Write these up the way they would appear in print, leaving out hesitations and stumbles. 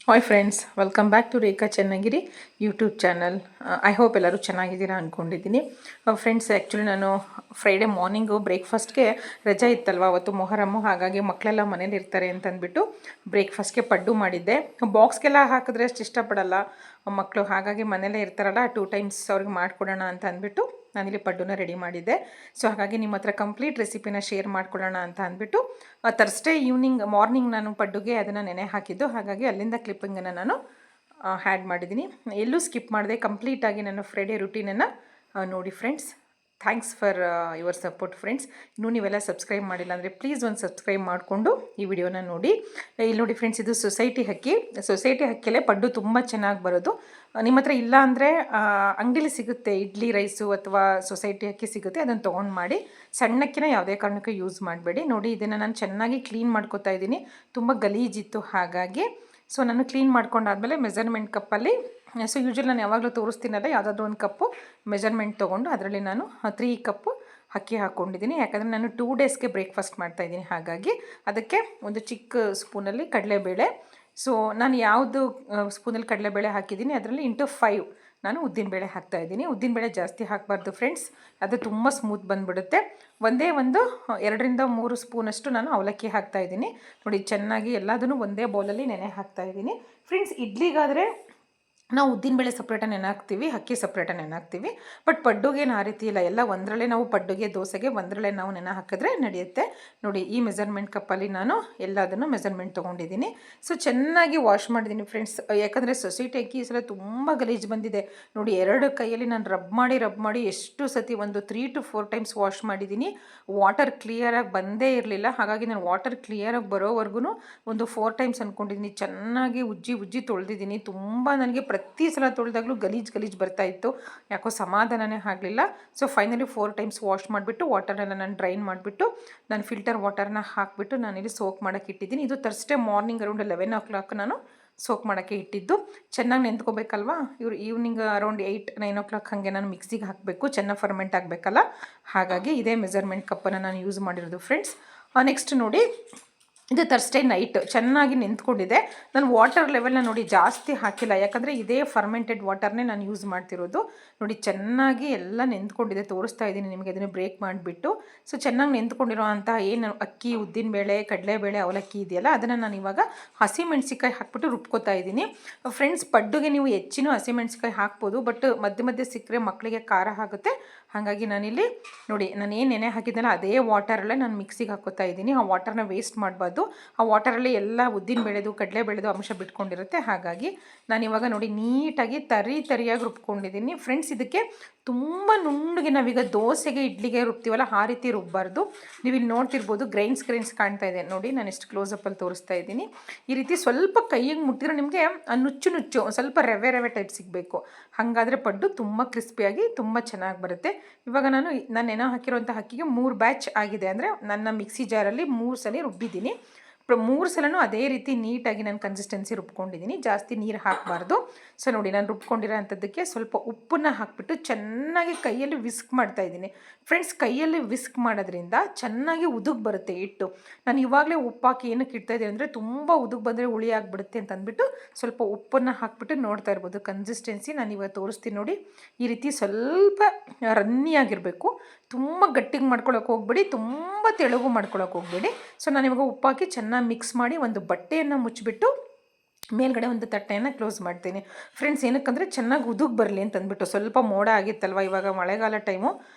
Hi friends, welcome back to Rekha Channagiri YouTube channel. I hope ಎಲ್ಲರೂ ಚೆನ್ನಾಗಿದ್ದೀರಾ ಅಂದ್ಕೊಂಡಿದ್ದೀನಿ. ಫ್ರೆಂಡ್ಸ್, ಆ್ಯಕ್ಚುಲಿ ನಾನು ಫ್ರೈಡೇ ಮಾರ್ನಿಂಗು ಬ್ರೇಕ್ಫಾಸ್ಟ್ಗೆ ರಜೆ ಇತ್ತಲ್ವ, ಅವತ್ತು ಮೊಹರಮ್ಮು, ಹಾಗಾಗಿ ಮಕ್ಕಳೆಲ್ಲ ಮನೇಲಿ ಇರ್ತಾರೆ ಅಂತಂದ್ಬಿಟ್ಟು ಬ್ರೇಕ್ಫಾಸ್ಟ್ಗೆ ಪಡ್ಡು ಮಾಡಿದ್ದೆ. ಬಾಕ್ಸ್ಗೆಲ್ಲ ಹಾಕಿದ್ರೆ ಅಷ್ಟು ಇಷ್ಟಪಡಲ್ಲ ಮಕ್ಕಳು, ಹಾಗಾಗಿ ಮನೇಲೇ ಇರ್ತಾರಲ್ಲ 2 ಟೈಮ್ಸ್ ಅವ್ರಿಗೆ ಮಾಡಿಕೊಡೋಣ ಅಂತ ಅಂದ್ಬಿಟ್ಟು ನಾನಿಲ್ಲಿ ಪಡ್ಡುನ ರೆಡಿ ಮಾಡಿದ್ದೆ. ಸೊ ಹಾಗಾಗಿ ನಿಮ್ಮ ಹತ್ರ ಕಂಪ್ಲೀಟ್ ರೆಸಿಪಿನ ಶೇರ್ ಮಾಡ್ಕೊಳ್ಳೋಣ ಅಂತ ಅಂದ್ಬಿಟ್ಟು ಥರ್ಸ್ಡೇ ಮಾರ್ನಿಂಗ್ ನಾನು ಪಡ್ಡುಗೆ ಅದನ್ನು ನೆನೆ ಹಾಕಿದ್ದು, ಹಾಗಾಗಿ ಅಲ್ಲಿಂದ ಕ್ಲಿಪ್ಪಿಂಗನ್ನು ನಾನು ಹ್ಯಾಡ್ ಮಾಡಿದ್ದೀನಿ. ಎಲ್ಲೂ ಸ್ಕಿಪ್ ಮಾಡಿದೆ, ಕಂಪ್ಲೀಟಾಗಿ ನನ್ನ ಫ್ರೈಡೇ ರುಟೀನನ್ನು ನೋಡಿ friends. Thanks for your support friends. ಇನ್ನೂ ನೀವೆಲ್ಲ ಸಬ್ಸ್ಕ್ರೈಬ್ ಮಾಡಿಲ್ಲ ಅಂದರೆ ಪ್ಲೀಸ್ ಒಂದು ಸಬ್ಸ್ಕ್ರೈಬ್ ಮಾಡಿಕೊಂಡು ಈ ವಿಡಿಯೋನ ನೋಡಿ. ಇಲ್ಲಿ ನೋಡಿ ಫ್ರೆಂಡ್ಸ್, ಇದು ಸೊಸೈಟಿ ಹಕ್ಕಿಯಲ್ಲೇ ಪಡ್ಡು ತುಂಬ ಚೆನ್ನಾಗಿ ಬರೋದು. ನಿಮ್ಮ ಹತ್ರ ಇಲ್ಲ ಅಂದರೆ ಅಂಗಡಿಲಿ ಸಿಗುತ್ತೆ, ಇಡ್ಲಿ ರೈಸು ಅಥವಾ ಸೊಸೈಟಿ ಅಕ್ಕಿ ಸಿಗುತ್ತೆ, ಅದನ್ನು ತೊಗೊಂಡು ಮಾಡಿ. ಸಣ್ಣಕ್ಕಿನ ಯಾವುದೇ ಕಾರಣಕ್ಕೂ ಯೂಸ್ ಮಾಡಬೇಡಿ. ನೋಡಿ, ಇದನ್ನು ನಾನು ಚೆನ್ನಾಗಿ ಕ್ಲೀನ್ ಮಾಡ್ಕೊತಾ ಇದ್ದೀನಿ, ತುಂಬ ಗಲೀಜಿತ್ತು ಹಾಗಾಗಿ. ಸೊ ನಾನು ಕ್ಲೀನ್ ಮಾಡ್ಕೊಂಡಾದಮೇಲೆ ಮೆಜರ್ಮೆಂಟ್ ಕಪ್ಪಲ್ಲಿ, ಸೊ ಯೂಶ್ವಲಿ ನಾನು ಯಾವಾಗಲೂ ತೋರಿಸ್ತೀನಲ್ಲ, ಯಾವುದಾದ್ರೂ ಒಂದು ಕಪ್ಪು ಮೆಜರ್ಮೆಂಟ್ ತೊಗೊಂಡು ಅದರಲ್ಲಿ ನಾನು 3 ಕಪ್ಪು ಅಕ್ಕಿ ಹಾಕ್ಕೊಂಡಿದ್ದೀನಿ. ಯಾಕಂದರೆ ನಾನು 2 ಡೇಸ್ಗೆ ಬ್ರೇಕ್ಫಾಸ್ಟ್ ಮಾಡ್ತಾಯಿದ್ದೀನಿ, ಹಾಗಾಗಿ ಅದಕ್ಕೆ ಒಂದು ಚಿಕ್ಕ ಸ್ಪೂನಲ್ಲಿ ಕಡಲೆಬೇಳೆ. ಸೊ ನಾನು ಯಾವುದು ಸ್ಪೂನಲ್ಲಿ ಕಡಲೆಬೇಳೆ ಹಾಕಿದ್ದೀನಿ ಅದರಲ್ಲಿ ಇಂಟು 5 ನಾನು ಉದ್ದಿನಬೇಳೆ ಹಾಕ್ತಾಯಿದ್ದೀನಿ. ಉದ್ದಿನಬೇಳೆ ಜಾಸ್ತಿ ಹಾಕಬಾರ್ದು ಫ್ರೆಂಡ್ಸ್, ಅದು ತುಂಬ ಸ್ಮೂತ್ ಬಂದುಬಿಡುತ್ತೆ. ಒಂದೇ ಒಂದು 2-3 ಸ್ಪೂನಷ್ಟು ನಾನು ಅವಲಕ್ಕಿ ಹಾಕ್ತಾಯಿದ್ದೀನಿ. ನೋಡಿ, ಚೆನ್ನಾಗಿ ಎಲ್ಲದನ್ನು ಒಂದೇ ಬೌಲಲ್ಲಿ ನೆನೆ ಹಾಕ್ತಾಯಿದ್ದೀನಿ. ಫ್ರೆಂಡ್ಸ್, ಇಡ್ಲಿಗಾದರೆ ನಾವು ಉದ್ದಿನಬೇಳೆ ಸಪ್ರೇಟಾಗಿ ನೆನೆ ಹಾಕ್ತೀವಿ, ಅಕ್ಕಿ ಸಪ್ರೇಟಾಗಿ ನೆನೆ ಹಾಕ್ತೀವಿ. ಬಟ್ ಪಡ್ಡುಗೇನು ಆ ರೀತಿ ಇಲ್ಲ, ಎಲ್ಲ ಒಂದರಲ್ಲೇ ನಾವು ಪಡ್ಡುಗೆ, ದೋಸೆಗೆ ಒಂದರಲ್ಲೇ ನಾವು ನೆನೆ ಹಾಕಿದ್ರೆ ನಡೆಯುತ್ತೆ. ನೋಡಿ, ಈ ಮೆಜರ್ಮೆಂಟ್ ಕಪ್ಪಲ್ಲಿ ನಾನು ಎಲ್ಲದನ್ನು ಮೆಜರ್ಮೆಂಟ್ ತೊಗೊಂಡಿದ್ದೀನಿ. ಸೊ ಚೆನ್ನಾಗಿ ವಾಶ್ ಮಾಡಿದ್ದೀನಿ ಫ್ರೆಂಡ್ಸ್, ಯಾಕಂದರೆ ಸೊಸೈಟಿ ಅಕ್ಕಿ ಈ ಸಲ ತುಂಬ ಗಲೀಜು ಬಂದಿದೆ. ನೋಡಿ, 2 ಕೈಯಲ್ಲಿ ನಾನು ರಬ್ ಮಾಡಿ ಎಷ್ಟು ಸತಿ ಒಂದು 3 to 4 ಟೈಮ್ಸ್ ವಾಶ್ ಮಾಡಿದ್ದೀನಿ. ವಾಟರ್ ಕ್ಲಿಯರಾಗಿ ಬಂದೇ ಇರಲಿಲ್ಲ, ಹಾಗಾಗಿ ನಾನು ವಾಟರ್ ಕ್ಲಿಯರಾಗಿ ಬರೋವರೆಗೂ ಒಂದು 4 ಟೈಮ್ಸ್ ಅಂದ್ಕೊಂಡಿದ್ದೀನಿ. ಚೆನ್ನಾಗಿ ಉಜ್ಜಿ ತೊಳೆದಿದ್ದೀನಿ. ತುಂಬ ನನಗೆ ಪ್ರತಿ ಸಲ ತೊಳೆದಾಗಲೂ ಗಲೀಜು ಬರ್ತಾಯಿತ್ತು, ಯಾಕೋ ಸಮಾಧಾನನೇ ಆಗಲಿಲ್ಲ. ಸೊ ಫೈನಲಿ 4 ಟೈಮ್ಸ್ ವಾಶ್ ಮಾಡಿಬಿಟ್ಟು ವಾಟರ್ನೆಲ್ಲ ನಾನು ಡ್ರೈನ್ ಮಾಡಿಬಿಟ್ಟು ನಾನು ಫಿಲ್ಟರ್ ವಾಟರ್ನ ಹಾಕಿಬಿಟ್ಟು ನಾನಿಲ್ಲಿ ಸೋಕ್ ಮಾಡೋಕ್ಕೆ ಇಟ್ಟಿದ್ದೀನಿ. ಇದು ಥರ್ಸ್ಡೇ ಮಾರ್ನಿಂಗ್ ಅರೌಂಡ್ 11 o'clock ನಾನು ಸೋಕ್ ಮಾಡೋಕ್ಕೆ ಇಟ್ಟಿದ್ದು. ಚೆನ್ನಾಗಿ ನೆಂದ್ಕೋಬೇಕಲ್ವಾ, ಇವರು ಈವ್ನಿಂಗ್ ಅರೌಂಡ್ 8-9 o'clock ಹಾಗೆ ನಾನು ಮಿಕ್ಸಿಗೆ ಹಾಕಬೇಕು, ಚೆನ್ನಾಗಿ ಫರ್ಮೆಂಟ್ ಆಗಬೇಕಲ್ಲ, ಹಾಗಾಗಿ ಇದೇ ಮೆಜರ್ಮೆಂಟ್ ಕಪ್ಪನ್ನು ನಾನು ಯೂಸ್ ಮಾಡಿರೋದು ಫ್ರೆಂಡ್ಸ್. ನೆಕ್ಸ್ಟ್ ನೋಡಿ, ಇದು ಥರ್ಸ್ಡೇ ನೈಟ್ ಚೆನ್ನಾಗಿ ನೆಂತ್ಕೊಂಡಿದೆ. ನಾನು ವಾಟರ್ ಲೆವೆಲ್ನ ನೋಡಿ ಜಾಸ್ತಿ ಹಾಕಿಲ್ಲ, ಯಾಕಂದರೆ ಇದೇ ಫರ್ಮೆಂಟೆಡ್ ವಾಟರ್ನೇ ನಾನು ಯೂಸ್ ಮಾಡ್ತಿರೋದು. ನೋಡಿ, ಚೆನ್ನಾಗಿ ಎಲ್ಲ ನೆಂತ್ಕೊಂಡಿದೆ, ತೋರಿಸ್ತಾ ಇದ್ದೀನಿ ನಿಮಗೆ ಅದನ್ನು ಬ್ರೇಕ್ ಮಾಡಿಬಿಟ್ಟು. ಸೊ ಚೆನ್ನಾಗಿ ನೆಂತ್ಕೊಂಡಿರೋ ಅಂಥ ಏನು ಅಕ್ಕಿ, ಉದ್ದಿನಬೇಳೆ, ಕಡಲೆಬೇಳೆ, ಅವಲಕ್ಕಿ ಇದೆಯಲ್ಲ, ಅದನ್ನು ನಾನು ಇವಾಗ ಹಸಿಮೆಣ್ಸಿಕಾಯಿ ಹಾಕ್ಬಿಟ್ಟು ರುಬ್ಕೋತಾ ಇದ್ದೀನಿ. ಫ್ರೆಂಡ್ಸ್, ಪಡ್ಡುಗೆ ನೀವು ಹೆಚ್ಚಿನ ಹಸಿಮೆಣ್ಸಿಕಾಯಿ ಹಾಕ್ಬೋದು, ಬಟ್ ಮಧ್ಯೆ ಸಿಕ್ಕರೆ ಮಕ್ಕಳಿಗೆ ಖಾರ ಆಗುತ್ತೆ, ಹಾಗಾಗಿ ನಾನಿಲ್ಲಿ ನೋಡಿ, ನಾನು ಏನು ನೆನೆ ಹಾಕಿದ್ದೆನಲ್ಲ ಅದೇ ವಾಟರಲ್ಲೇ ನಾನು ಮಿಕ್ಸಿಗೆ ಹಾಕೋತಾ ಇದ್ದೀನಿ. ಆ ವಾಟರ್ನ ವೇಸ್ಟ್ ಮಾಡಬಾರ್ದು, ಆ ವಾಟರಲ್ಲಿ ಎಲ್ಲ ಉದ್ದಿನಬೇಳೆದು, ಕಡಲೆಬೇಳೆದು ಅಂಶ ಬಿಟ್ಕೊಂಡಿರುತ್ತೆ. ಹಾಗಾಗಿ ನಾನಿವಾಗ ನೋಡಿ ನೀಟಾಗಿ ತರಿಯಾಗಿ ರುಬ್ಕೊಂಡಿದ್ದೀನಿ ಫ್ರೆಂಡ್ಸ್. ಇದಕ್ಕೆ ತುಂಬ ನುಣ್ಣಗೆ ನಾವೀಗ ದೋಸೆಗೆ, ಇಡ್ಲಿಗೆ ರುಬ್ತೀವಲ್ಲ ಆ ರೀತಿ ರುಬ್ಬಾರ್ದು. ನೀವು ಇಲ್ಲಿ ನೋಡ್ತಿರ್ಬೋದು, ಗ್ರೈನ್ಸ್ ಕಾಣ್ತಾ ಇದೆ ನೋಡಿ, ನಾನು ಎಷ್ಟು ಕ್ಲೋಸಪ್ಪಲ್ಲಿ ತೋರಿಸ್ತಾ ಇದ್ದೀನಿ. ಈ ರೀತಿ ಸ್ವಲ್ಪ ಕೈಗೆ ಮುಟ್ಟಿದ್ರೆ ನಿಮಗೆ ನುಚ್ಚು ಸ್ವಲ್ಪ ರವೆ ಟೈಪ್ ಸಿಗಬೇಕು, ಹಾಗಾದರೆ ಪಡ್ಡು ತುಂಬ ಕ್ರಿಸ್ಪಿಯಾಗಿ ತುಂಬ ಚೆನ್ನಾಗಿ ಬರುತ್ತೆ. ಇವಾಗ ನಾನು ನೆನೆ ಹಾಕಿರೋಂಥ ಅಕ್ಕಿಗೆ 3 ಬ್ಯಾಚ್ ಆಗಿದೆ, ಅಂದರೆ ನನ್ನ ಮಿಕ್ಸಿ ಜಾರಲ್ಲಿ 3 ಸಲ ರುಬ್ಬಿದ್ದೀನಿ. 3 ಸಲನೂ ಅದೇ ರೀತಿ ನೀಟಾಗಿ ನಾನು ಕನ್ಸಿಸ್ಟೆನ್ಸಿ ರುಬ್ಕೊಂಡಿದ್ದೀನಿ, ಜಾಸ್ತಿ ನೀರು ಹಾಕಬಾರ್ದು. ಸೊ ನೋಡಿ, ನಾನು ರುಬ್ಕೊಂಡಿರೋ ಅಂಥದ್ದಕ್ಕೆ ಸ್ವಲ್ಪ ಉಪ್ಪನ್ನು ಹಾಕಿಬಿಟ್ಟು ಚೆನ್ನಾಗಿ ಕೈಯಲ್ಲಿ ವಿಸ್ಕ್ ಮಾಡ್ತಾಯಿದ್ದೀನಿ ಫ್ರೆಂಡ್ಸ್. ಕೈಯಲ್ಲಿ ವಿಸ್ಕ್ ಮಾಡೋದ್ರಿಂದ ಚೆನ್ನಾಗಿ ಉದುಗ್ ಬರುತ್ತೆ ಹಿಟ್ಟು. ನಾನು ಇವಾಗಲೇ ಉಪ್ಪು ಹಾಕಿ ಏನಕ್ಕೆ ಇಡ್ತಾಯಿದ್ದೀನಿ ಅಂದರೆ ತುಂಬ ಉದುಗ್ ಬಂದರೆ ಹುಳಿ ಆಗಿಬಿಡುತ್ತೆ ಅಂತ ಅಂದ್ಬಿಟ್ಟು ಸ್ವಲ್ಪ ಉಪ್ಪನ್ನು ಹಾಕಿಬಿಟ್ಟು ನೋಡ್ತಾ ಇರ್ಬೋದು ಕನ್ಸಿಸ್ಟೆನ್ಸಿ. ನಾನು ಇವಾಗ ತೋರಿಸ್ತೀನಿ ನೋಡಿ, ಈ ರೀತಿ ಸ್ವಲ್ಪ ರನ್ನಿಯಾಗಿರಬೇಕು, ತುಂಬ ಗಟ್ಟಿಗೆ ಮಾಡ್ಕೊಳಕ್ಕೆ ಹೋಗ್ಬೇಡಿ, ತುಂಬ ತೆಳುಗು ಮಾಡ್ಕೊಳಕ್ಕೆ ಹೋಗ್ಬೇಡಿ. ಸೊ ನಾನು ಇವಾಗ ಉಪ್ಪು ಹಾಕಿ ಚೆನ್ನಾಗಿ ಮಿಕ್ಸ್ ಮಾಡಿ ಒಂದು ಬಟ್ಟೆಯನ್ನು ಮುಚ್ಚಿಬಿಟ್ಟು ಮೇಲ್ಗಡೆ ಒಂದು ತಟ್ಟೆಯನ್ನು ಕ್ಲೋಸ್ ಮಾಡ್ತೀನಿ ಫ್ರೆಂಡ್ಸ್. ಏನಕ್ಕಂದರೆ ಚೆನ್ನಾಗಿ ಉದುಗ್ ಬರಲಿ ಅಂತಂದ್ಬಿಟ್ಟು. ಸ್ವಲ್ಪ ಮೋಡ ಆಗಿತ್ತಲ್ವ, ಇವಾಗ ಮಳೆಗಾಲ ಟೈಮು,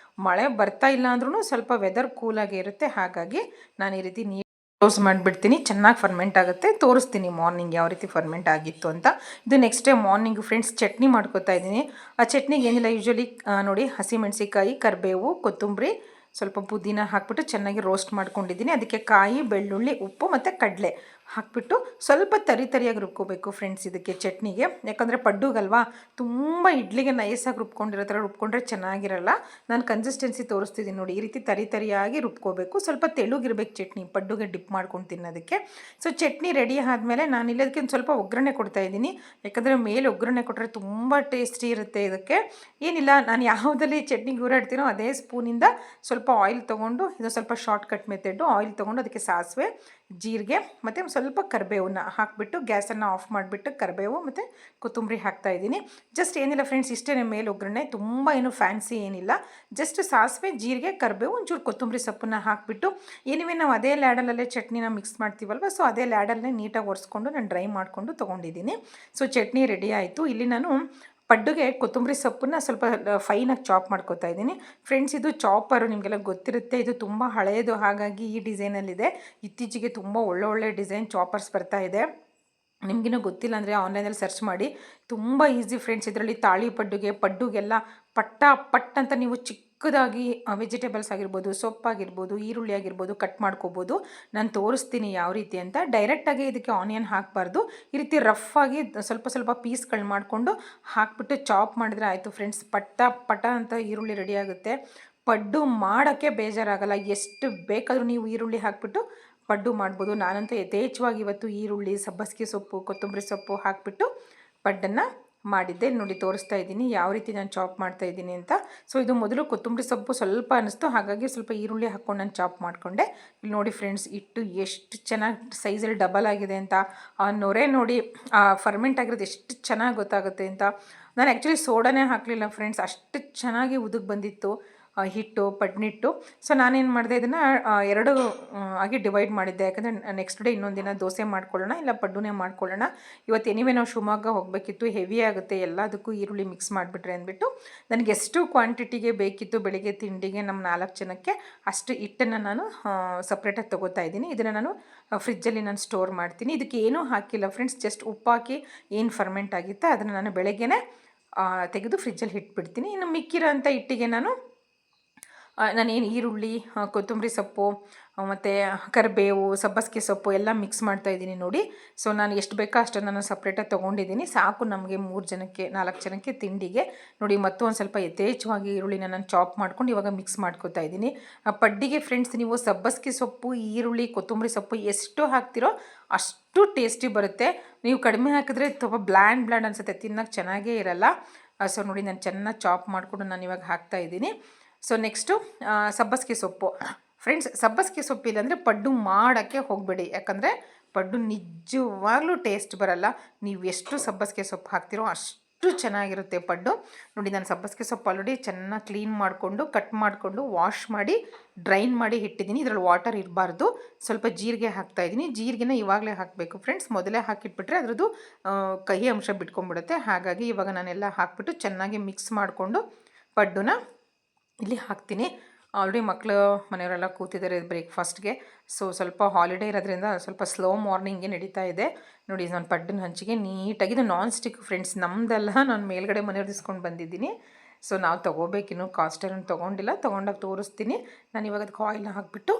ಮಳೆ ಬರ್ತಾ ಇಲ್ಲ ಅಂದ್ರೂ ಸ್ವಲ್ಪ ವೆದರ್ ಕೂಲಾಗೇ ಇರುತ್ತೆ, ಹಾಗಾಗಿ ನಾನು ಈ ರೀತಿ ಕ್ಲೋಸ್ ಮಾಡಿಬಿಡ್ತೀನಿ. ಚೆನ್ನಾಗಿ ಫರ್ಮೆಂಟ್ ಆಗುತ್ತೆ, ತೋರಿಸ್ತೀನಿ ಮಾರ್ನಿಂಗ್ ಯಾವ ರೀತಿ ಫರ್ಮೆಂಟ್ ಆಗಿತ್ತು ಅಂತ. ಇದು next day morning friends chutney ಮಾಡ್ಕೊತಾ ಇದ್ದೀನಿ. ಆ ಚಟ್ನಿಗೆ ಏನಿಲ್ಲ, ಯೂಶ್ವಲಿ ನೋಡಿ ಹಸಿಮೆಣಸಿಕಾಯಿ, ಕರಿಬೇವು, ಕೊತ್ತಂಬರಿ, ಸ್ವಲ್ಪ ಪುದೀನ ಹಾಕ್ಬಿಟ್ಟು ಚೆನ್ನಾಗಿ ರೋಸ್ಟ್ ಮಾಡ್ಕೊಂಡಿದ್ದೀನಿ. ಅದಕ್ಕೆ ಕಾಯಿ, ಬೆಳ್ಳುಳ್ಳಿ, ಉಪ್ಪು ಮತ್ತು ಕಡಲೆ ಹಾಕ್ಬಿಟ್ಟು ಸ್ವಲ್ಪ ತರಿಯಾಗಿ ರುಬ್ಕೋಬೇಕು ಫ್ರೆಂಡ್ಸ್ ಇದಕ್ಕೆ ಚಟ್ನಿಗೆ. ಯಾಕಂದರೆ ಪಡ್ಡುಗಲ್ವಾ, ತುಂಬ ಇಡ್ಲಿಗೆ ನೈಸಾಗಿ ರುಬ್ಕೊಂಡಿರೋ ಥರ ರುಬ್ಕೊಂಡ್ರೆ ಚೆನ್ನಾಗಿರಲ್ಲ. ನಾನು ಕನ್ಸಿಸ್ಟೆನ್ಸಿ ತೋರಿಸ್ತಿದ್ದೀನಿ ನೋಡಿ, ಈ ರೀತಿ ತರಿಯಾಗಿ ರುಬ್ಕೋಬೇಕು. ಸ್ವಲ್ಪ ತೆಳುಗಿರ್ಬೇಕು ಚಟ್ನಿ, ಪಡ್ಡುಗೆ ಡಿಪ್ ಮಾಡ್ಕೊಂಡು ತಿನ್ನೋದಕ್ಕೆ. ಸೊ ಚಟ್ನಿ ರೆಡಿ ಆದಮೇಲೆ ನಾನು ಇಲ್ಲದಕ್ಕೆ ಒಂದು ಸ್ವಲ್ಪ ಒಗ್ಗರಣೆ ಕೊಡ್ತಾಯಿದ್ದೀನಿ, ಯಾಕಂದರೆ ಮೇಲೆ ಒಗ್ಗರಣೆ ಕೊಟ್ಟರೆ ತುಂಬ ಟೇಸ್ಟಿ ಇರುತ್ತೆ. ಇದಕ್ಕೆ ಏನಿಲ್ಲ, ನಾನು ಯಾವುದಲ್ಲಿ ಚಟ್ನಿಗೆ ಊರಾಡ್ತೀನೋ ಅದೇ ಸ್ಪೂನಿಂದ ಸ್ವಲ್ಪ ಆಯಿಲ್ ತೊಗೊಂಡು, ಇದು ಸ್ವಲ್ಪ ಶಾರ್ಟ್ ಕಟ್ ಮೆಥಡು, ಆಯಿಲ್ ತೊಗೊಂಡು ಅದಕ್ಕೆ ಸಾಸಿವೆ, ಜೀರಿಗೆ ಮತ್ತು ಸ್ವಲ್ಪ ಕರಿಬೇವನ್ನ ಹಾಕಿಬಿಟ್ಟು ಗ್ಯಾಸನ್ನು ಆಫ್ ಮಾಡಿಬಿಟ್ಟು ಕರಿಬೇವು ಮತ್ತು ಕೊತ್ತಂಬರಿ ಹಾಕ್ತಾಯಿದ್ದೀನಿ. ಜಸ್ಟ್ ಏನಿಲ್ಲ ಫ್ರೆಂಡ್ಸ್, ಇಷ್ಟೇ ಮೇಲೆ ಒಗ್ಗರಣೆ, ತುಂಬ ಏನು ಫ್ಯಾನ್ಸಿ ಏನಿಲ್ಲ. ಜಸ್ಟ್ ಸಾಸಿವೆ, ಜೀರಿಗೆ, ಕರಿಬೇವು, ಒಂಚೂರು ಕೊತ್ತಂಬರಿ ಸೊಪ್ಪನ್ನು ಹಾಕಿಬಿಟ್ಟು ಏನಿವೆ ನಾವು ಅದೇ ಲ್ಯಾಡಲಲ್ಲೇ ಚಟ್ನಿನ ಮಿಕ್ಸ್ ಮಾಡ್ತೀವಲ್ವ, ಸೊ ಅದೇ ಲ್ಯಾಡಲ್ಲೇ ನೀಟಾಗಿ ಒರೆಸ್ಕೊಂಡು ನಾನು ಡ್ರೈ ಮಾಡಿಕೊಂಡು ತೊಗೊಂಡಿದ್ದೀನಿ. ಸೊ ಚಟ್ನಿ ರೆಡಿ ಆಯಿತು. ಇಲ್ಲಿ ನಾನು ಪಡ್ಡುಗೆ ಕೊತ್ತಂಬರಿ ಸೊಪ್ಪನ್ನ ಸ್ವಲ್ಪ ಫೈನಾಗಿ ಚಾಪ್ ಮಾಡ್ಕೊತಾ ಇದ್ದೀನಿ. ಫ್ರೆಂಡ್ಸ್, ಇದು ಚಾಪರು ನಿಮಗೆಲ್ಲ ಗೊತ್ತಿರುತ್ತೆ, ಇದು ತುಂಬ ಹಳೆಯದು, ಹಾಗಾಗಿ ಈ ಡಿಸೈನಲ್ಲಿದೆ. ಇತ್ತೀಚೆಗೆ ತುಂಬ ಒಳ್ಳೊಳ್ಳೆ ಡಿಸೈನ್ ಚಾಪರ್ಸ್ ಬರ್ತಾ ಇದೆ. ನಿಮಗಿನ್ನೂ ಗೊತ್ತಿಲ್ಲ ಅಂದರೆ ಆನ್ಲೈನಲ್ಲಿ ಸರ್ಚ್ ಮಾಡಿ, ತುಂಬ ಈಸಿ ಫ್ರೆಂಡ್ಸ್. ಇದರಲ್ಲಿ ತಾಳಿ ಪಡ್ಡುಗೆಲ್ಲ ಪಟ್ ಅಂತ ನೀವು ಚಿಕ್ಕದಾಗಿ ವೆಜಿಟೇಬಲ್ಸ್ ಆಗಿರ್ಬೋದು, ಸೊಪ್ಪಾಗಿರ್ಬೋದು, ಈರುಳ್ಳಿ ಆಗಿರ್ಬೋದು ಕಟ್ ಮಾಡ್ಕೋಬೋದು. ನಾನು ತೋರಿಸ್ತೀನಿ ಯಾವ ರೀತಿ ಅಂತ. ಡೈರೆಕ್ಟಾಗಿ ಇದಕ್ಕೆ ಆನಿಯನ್ ಹಾಕಬಾರ್ದು, ಈ ರೀತಿ ರಫಾಗಿ ಸ್ವಲ್ಪ ಪೀಸ್ಗಳು ಮಾಡಿಕೊಂಡು ಹಾಕ್ಬಿಟ್ಟು ಚಾಪ್ ಮಾಡಿದ್ರೆ ಆಯಿತು ಫ್ರೆಂಡ್ಸ್. ಪಟ ಅಂತ ಈರುಳ್ಳಿ ರೆಡಿ ಆಗುತ್ತೆ. ಪಡ್ಡು ಮಾಡೋಕ್ಕೆ ಬೇಜಾರಾಗಲ್ಲ, ಎಷ್ಟು ಬೇಕಾದರೂ ನೀವು ಈರುಳ್ಳಿ ಹಾಕಿಬಿಟ್ಟು ಪಡ್ಡು ಮಾಡ್ಬೋದು. ನಾನಂತೂ ಯಥೇಚ್ಛವಾಗಿ ಇವತ್ತು ಈರುಳ್ಳಿ, ಸಬ್ಬಸಿಗೆ ಸೊಪ್ಪು, ಕೊತ್ತಂಬರಿ ಸೊಪ್ಪು ಹಾಕಿಬಿಟ್ಟು ಪಡ್ಡನ್ನು ಮಾಡಿದ್ದೆ. ನೋಡಿ ತೋರಿಸ್ತಾ ಇದ್ದೀನಿ ಯಾವ ರೀತಿ ನಾನು ಚಾಪ್ ಮಾಡ್ತಾ ಇದ್ದೀನಿ ಅಂತ. ಸೊ ಇದು ಮೊದಲು ಕೊತ್ತಂಬರಿ ಸೊಪ್ಪು ಸ್ವಲ್ಪ ಅನ್ನಿಸ್ತು, ಹಾಗಾಗಿ ಸ್ವಲ್ಪ ಈರುಳ್ಳಿ ಹಾಕ್ಕೊಂಡು ನಾನು ಚಾಪ್ ಮಾಡಿಕೊಂಡೆ. ಇಲ್ಲಿ ನೋಡಿ ಫ್ರೆಂಡ್ಸ್, ಇಟ್ಟು ಎಷ್ಟು ಚೆನ್ನಾಗಿ ಸೈಜಲ್ಲಿ ಡಬಲ್ ಆಗಿದೆ ಅಂತ. ಆ ನೊರೆ ನೋಡಿ, ಆ ಫರ್ಮೆಂಟ್ ಆಗಿರೋದು ಎಷ್ಟು ಚೆನ್ನಾಗಿ ಗೊತ್ತಾಗುತ್ತೆ ಅಂತ. ನಾನು ಆ್ಯಕ್ಚುಲಿ ಸೋಡಾನೇ ಹಾಕಲಿಲ್ಲ ಫ್ರೆಂಡ್ಸ್, ಅಷ್ಟು ಚೆನ್ನಾಗಿ ಉದುಗ್ ಬಂದಿತ್ತು ಹಿಟ್ಟು, ಪಡ್ನಿಟ್ಟು. ಸೊ ನಾನೇನು ಮಾಡಿದೆ, ಇದನ್ನು ಎರಡು ಆಗಿ ಡಿವೈಡ್ ಮಾಡಿದ್ದೆ. ಯಾಕಂದರೆ ನೆಕ್ಸ್ಟ್ ಡೇ ಇನ್ನೊಂದು ದಿನ ದೋಸೆ ಮಾಡ್ಕೊಳ್ಳೋಣ, ಇಲ್ಲ ಪಡ್ಡುನೇ ಮಾಡ್ಕೊಳ್ಳೋಣ. ಇವತ್ತು ಎನಿವೆ ನಾವು ಶಿವಮೊಗ್ಗ ಹೋಗಬೇಕಿತ್ತು, ಹೆವಿ ಆಗುತ್ತೆ ಎಲ್ಲದಕ್ಕೂ ಈರುಳ್ಳಿ ಮಿಕ್ಸ್ ಮಾಡಿಬಿಟ್ರೆ ಅಂದ್ಬಿಟ್ಟು ನನಗೆ ಎಷ್ಟು ಕ್ವಾಂಟಿಟಿಗೆ ಬೇಕಿತ್ತು ಬೆಳಿಗ್ಗೆ ತಿಂಡಿಗೆ ನಮ್ಮ 4 ಜನಕ್ಕೆ ಅಷ್ಟು ಹಿಟ್ಟನ್ನು ನಾನು ಸಪ್ರೇಟಾಗಿ ತೊಗೋತಾ ಇದ್ದೀನಿ. ಇದನ್ನು ನಾನು ಫ್ರಿಜ್ಜಲ್ಲಿ ನಾನು ಸ್ಟೋರ್ ಮಾಡ್ತೀನಿ. ಇದಕ್ಕೆ ಏನೂ ಹಾಕಿಲ್ಲ ಫ್ರೆಂಡ್ಸ್, ಜಸ್ಟ್ ಉಪ್ಪು ಹಾಕಿ ಏನು ಫರ್ಮೆಂಟ್ ಆಗಿತ್ತು ಅದನ್ನು ನಾನು ಬೆಳಗ್ಗೆನೇ ತೆಗೆದು ಫ್ರಿಜ್ಜಲ್ಲಿ ಇಟ್ಬಿಡ್ತೀನಿ. ಇನ್ನು ಮಿಕ್ಕಿರೋ ಅಂಥ ಹಿಟ್ಟಿಗೆ ನಾನೇನು ಈರುಳ್ಳಿ, ಕೊತ್ತಂಬರಿ ಸೊಪ್ಪು ಮತ್ತು ಕರಿಬೇವು, ಸಬ್ಬಸಿಗೆ ಸೊಪ್ಪು ಎಲ್ಲ ಮಿಕ್ಸ್ ಮಾಡ್ತಾಯಿದ್ದೀನಿ ನೋಡಿ. ಸೊ ನಾನು ಎಷ್ಟು ಬೇಕೋ ಅಷ್ಟನ್ನು ನಾನು ಸಪ್ರೇಟಾಗಿ ತೊಗೊಂಡಿದ್ದೀನಿ, ಸಾಕು ನಮಗೆ 4 ಜನಕ್ಕೆ ತಿಂಡಿಗೆ. ನೋಡಿ ಮತ್ತೊಂದು ಸ್ವಲ್ಪ ಯಥೇಚ್ಛವಾಗಿ ಈರುಳ್ಳಿನ ನಾನು ಚಾಪ್ ಮಾಡ್ಕೊಂಡು ಇವಾಗ ಮಿಕ್ಸ್ ಮಾಡ್ಕೊತಾ ಇದ್ದೀನಿ. ಪಡ್ಡಿಗೆ ಫ್ರೆಂಡ್ಸ್, ನೀವು ಸಬ್ಬಸಿಗೆ ಸೊಪ್ಪು, ಈರುಳ್ಳಿ, ಕೊತ್ತಂಬರಿ ಸೊಪ್ಪು ಎಷ್ಟು ಹಾಕ್ತಿರೋ ಅಷ್ಟು ಟೇಸ್ಟಿ ಬರುತ್ತೆ. ನೀವು ಕಡಿಮೆ ಹಾಕಿದ್ರೆ ತುಂಬ ಬ್ಲ್ಯಾಂಡ್ ಅನಿಸುತ್ತೆ, ತಿನ್ನೋಕ್ಕೆ ಚೆನ್ನಾಗೇ ಇರಲ್ಲ. ಸೊ ನೋಡಿ ನಾನು ಚೆನ್ನಾಗಿ ಚಾಪ್ ಮಾಡಿಕೊಂಡು ನಾನು ಇವಾಗ ಹಾಕ್ತಾಯಿದ್ದೀನಿ. ಸೊ ನೆಕ್ಸ್ಟು ಸಬ್ಬಸಿಗೆ ಸೊಪ್ಪು ಫ್ರೆಂಡ್ಸ್. ಸಬ್ಬಸಿಗೆ ಸೊಪ್ಪು ಇಲ್ಲಾಂದರೆ ಪಡ್ಡು ಮಾಡೋಕ್ಕೆ ಹೋಗಬೇಡಿ, ಯಾಕಂದರೆ ಪಡ್ಡು ನಿಜವಾಗ್ಲೂ ಟೇಸ್ಟ್ ಬರಲ್ಲ. ನೀವು ಎಷ್ಟು ಸಬ್ಬಸಿಗೆ ಸೊಪ್ಪು ಹಾಕ್ತಿರೋ ಅಷ್ಟು ಚೆನ್ನಾಗಿರುತ್ತೆ ಪಡ್ಡು. ನೋಡಿ ನಾನು ಸಬ್ಬಸಿಗೆ ಸೊಪ್ಪು ಆಲ್ರೆಡಿ ಚೆನ್ನಾಗಿ ಕ್ಲೀನ್ ಮಾಡಿಕೊಂಡು, ಕಟ್ ಮಾಡಿಕೊಂಡು, ವಾಶ್ ಮಾಡಿ, ಡ್ರೈನ್ ಮಾಡಿ ಇಟ್ಟಿದ್ದೀನಿ. ಇದರಲ್ಲಿ ವಾಟರ್ ಇರಬಾರ್ದು. ಸ್ವಲ್ಪ ಜೀರಿಗೆ ಹಾಕ್ತಾಯಿದ್ದೀನಿ. ಜೀರಿಗೆನ ಇವಾಗಲೇ ಹಾಕಬೇಕು ಫ್ರೆಂಡ್ಸ್, ಮೊದಲೇ ಹಾಕಿಟ್ಬಿಟ್ರೆ ಅದರದ್ದು ಕಹಿ ಅಂಶ ಬಿಟ್ಕೊಂಡ್ಬಿಡುತ್ತೆ. ಹಾಗಾಗಿ ಇವಾಗ ನಾನೆಲ್ಲ ಹಾಕ್ಬಿಟ್ಟು ಚೆನ್ನಾಗಿ ಮಿಕ್ಸ್ ಮಾಡಿಕೊಂಡು ಪಡ್ಡುನ ಇಲ್ಲಿ ಹಾಕ್ತೀನಿ. ಆಲ್ರೆಡಿ ಮಕ್ಕಳು ಮನೆಯವರೆಲ್ಲ ಕೂತಿದ್ದಾರೆ ಬ್ರೇಕ್ಫಾಸ್ಟ್ಗೆ. ಸೊ ಸ್ವಲ್ಪ ಹಾಲಿಡೇ ಇರೋದ್ರಿಂದ ಸ್ವಲ್ಪ ಸ್ಲೋ ಮಾರ್ನಿಂಗೇ ನಡೀತಾ ಇದೆ. ನೋಡಿ ನಾನು ಪಡ್ಡನ ಹಂಚಿಗೆ ನೀಟಾಗಿ, ಇದು ನಾನ್ ಸ್ಟಿಕ್ ಫ್ರೆಂಡ್ಸ್, ನಮ್ಮದೆಲ್ಲ ನಾನು ಮೇಲ್ಗಡೆ ಮನೆಯವ್ರು ಇಸ್ಕೊಂಡು ಬಂದಿದ್ದೀನಿ. ಸೊ ನಾವು ತೊಗೋಬೇಕಿನ್ನು, ಕಾಸ್ಟನ್ನು ತೊಗೊಂಡಿಲ್ಲ, ತೊಗೊಂಡಾಗ ತೋರಿಸ್ತೀನಿ. ನಾನು ಇವಾಗ ಅದಕ್ಕೆ ಆಯಿಲ್ನ ಹಾಕಿಬಿಟ್ಟು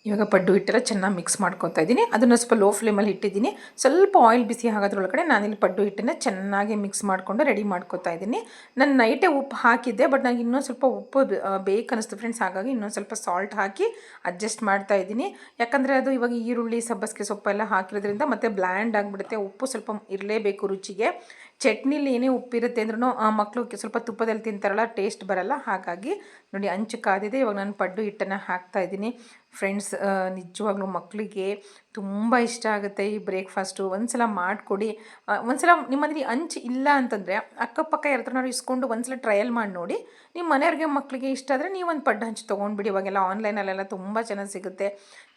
ಇವಾಗ ಪಡ್ಡು ಹಿಟ್ಟೆಲ್ಲ ಚೆನ್ನಾಗಿ ಮಿಕ್ಸ್ ಮಾಡ್ಕೊತಾ ಇದ್ದೀನಿ. ಅದನ್ನು ಸ್ವಲ್ಪ ಲೋ ಫ್ಲೇಮಲ್ಲಿ ಇಟ್ಟಿದ್ದೀನಿ. ಸ್ವಲ್ಪ ಆಯಿಲ್ ಬಿಸಿ ಆಗೋದ್ರೊಳಗಡೆ ನಾನಿಲ್ಲಿ ಪಡ್ಡು ಹಿಟ್ಟನ್ನು ಚೆನ್ನಾಗಿ ಮಿಕ್ಸ್ ಮಾಡಿಕೊಂಡು ರೆಡಿ ಮಾಡ್ಕೊತಾ ಇದ್ದೀನಿ. ನಾನು ನೈಟೇ ಉಪ್ಪು ಹಾಕಿದ್ದೆ, ಬಟ್ ನನಗೆ ಇನ್ನೊಂದು ಸ್ವಲ್ಪ ಉಪ್ಪು ಬೇಕನ್ನಿಸ್ತು ಫ್ರೆಂಡ್ಸ್, ಹಾಗಾಗಿ ಇನ್ನೊಂದು ಸ್ವಲ್ಪ ಸಾಲ್ಟ್ ಹಾಕಿ ಅಡ್ಜಸ್ಟ್ ಮಾಡ್ತಾ ಇದ್ದೀನಿ. ಯಾಕಂದರೆ ಅದು ಇವಾಗ ಈರುಳ್ಳಿ, ಸಬ್ಬಸಿಗೆ ಸೊಪ್ಪೆಲ್ಲ ಹಾಕಿರೋದ್ರಿಂದ ಮತ್ತು ಬ್ಲ್ಯಾಂಡ್ ಆಗಿಬಿಡುತ್ತೆ. ಉಪ್ಪು ಸ್ವಲ್ಪ ಇರಲೇಬೇಕು ರುಚಿಗೆ. ಚಟ್ನಿಲಿ ಏನೇ ಉಪ್ಪಿರುತ್ತೆ ಅಂದ್ರೂ ಮಕ್ಕಳು ಸ್ವಲ್ಪ ತುಪ್ಪದಲ್ಲಿ ತಿಂತಾರಲ್ಲ, ಟೇಸ್ಟ್ ಬರಲ್ಲ. ಹಾಗಾಗಿ ನೋಡಿ ಅಂಚು ಕಾದಿದೆ. ಇವಾಗ ನಾನು ಪಡ್ಡು ಹಿಟ್ಟನ್ನು ಹಾಕ್ತಾಯಿದ್ದೀನಿ ಫ್ರೆಂಡ್ಸ್. ನಿಜವಾಗ್ಲೂ ಮಕ್ಕಳಿಗೆ ತುಂಬ ಇಷ್ಟ ಆಗುತ್ತೆ ಈ ಬ್ರೇಕ್ಫಾಸ್ಟು. ಒಂದ್ಸಲ ಮಾಡಿಕೊಡಿ. ಒಂದ್ಸಲ ನಿಮ್ಮಲ್ಲಿ ಅಂಚು ಇಲ್ಲ ಅಂತಂದರೆ ಅಕ್ಕಪಕ್ಕ ಯಾರತ್ರನಾದ್ರು ಇಸ್ಕೊಂಡು ಒಂದ್ಸಲ ಟ್ರಯಲ್ ಮಾಡಿ ನೋಡಿ. ನಿಮ್ಮ ಮನೆಯವ್ರಿಗೆ ಮಕ್ಕಳಿಗೆ ಇಷ್ಟ ಆದರೆ ನೀವು ಒಂದು ಪಡ್ಡು ಹಂಚು ತೊಗೊಂಡ್ಬಿಡಿ. ಇವಾಗೆಲ್ಲ ಆನ್ಲೈನಲ್ಲೆಲ್ಲ ತುಂಬ ಚೆನ್ನಾಗಿ ಸಿಗುತ್ತೆ.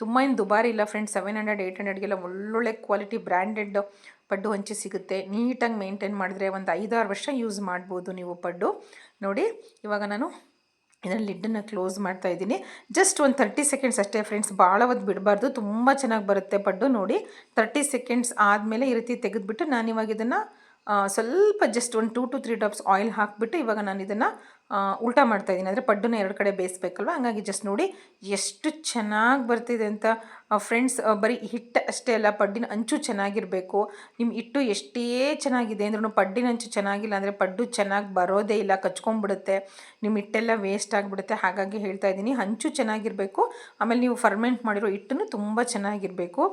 ತುಂಬ ಏನು ದುಬಾರಿ ಇಲ್ಲ ಫ್ರೆಂಡ್ಸ್, 700-800ಗೆಲ್ಲ ಒಳ್ಳೊಳ್ಳೆ ಕ್ವಾಲಿಟಿ ಬ್ರ್ಯಾಂಡೆಡ್ ಪಡ್ಡು ಹಂಚು ಸಿಗುತ್ತೆ. ನೀಟಾಗಿ ಮೇಂಟೈನ್ ಮಾಡಿದ್ರೆ ಒಂದು 5-6 ವರ್ಷ ಯೂಸ್ ಮಾಡ್ಬೋದು ನೀವು ಪಡ್ಡು. ನೋಡಿ ಇವಾಗ ನಾನು ಇದನ್ನು ಲಿಡ್ಡನ್ನು ಕ್ಲೋಸ್ ಮಾಡ್ತಾ ಇದ್ದೀನಿ. ಜಸ್ಟ್ ಒಂದು 30 ಸೆಕೆಂಡ್ಸ್ ಅಷ್ಟೇ ಫ್ರೆಂಡ್ಸ್, ಭಾಳ ಹೊತ್ತು ಬಿಡಬಾರ್ದು, ತುಂಬ ಚೆನ್ನಾಗಿ ಬರುತ್ತೆ ಪಡ್ಡು. ನೋಡಿ 30 ಸೆಕೆಂಡ್ಸ್ ಆದಮೇಲೆ ಈ ರೀತಿ ತೆಗೆದುಬಿಟ್ಟು ನಾನಿವಾಗ ಇದನ್ನು ಸ್ವಲ್ಪ ಜಸ್ಟ್ ಒಂದು 2 to 3 ಡ್ರಾಪ್ಸ್ ಆಯಿಲ್ ಹಾಕಿಬಿಟ್ಟು ಇವಾಗ ನಾನು ಇದನ್ನು ಉಲ್ಟಾ ಮಾಡ್ತಾಯಿದ್ದೀನಿ. ಅಂದರೆ ಪಡ್ಡನ್ನ 2 ಕಡೆ ಬೇಯಿಸ್ಬೇಕಲ್ವ, ಹಂಗಾಗಿ ಜಸ್ಟ್ ನೋಡಿ ಎಷ್ಟು ಚೆನ್ನಾಗಿ ಬರ್ತಿದೆ ಅಂತ ಫ್ರೆಂಡ್ಸ್. ಬರೀ ಹಿಟ್ಟು ಅಷ್ಟೇ ಅಲ್ಲ, ಪಡ್ಡಿನ ಅಂಚು ಚೆನ್ನಾಗಿರಬೇಕು. ನಿಮ್ಮ ಹಿಟ್ಟು ಎಷ್ಟೇ ಚೆನ್ನಾಗಿದೆ ಅಂದ್ರೂ ಪಡ್ಡಿನ ಅಂಚು ಚೆನ್ನಾಗಿಲ್ಲ ಅಂದರೆ ಪಡ್ಡು ಚೆನ್ನಾಗಿ ಬರೋದೇ ಇಲ್ಲ, ಕಚ್ಕೊಂಡ್ಬಿಡುತ್ತೆ, ನಿಮ್ಮ ಹಿಟ್ಟೆಲ್ಲ ವೇಸ್ಟ್ ಆಗಿಬಿಡುತ್ತೆ. ಹಾಗಾಗಿ ಹೇಳ್ತಾ ಇದ್ದೀನಿ, ಅಂಚು ಚೆನ್ನಾಗಿರಬೇಕು. ಆಮೇಲೆ ನೀವು ಫರ್ಮೆಂಟ್ ಮಾಡಿರೋ ಹಿಟ್ಟನ್ನು ತುಂಬ ಚೆನ್ನಾಗಿರಬೇಕು.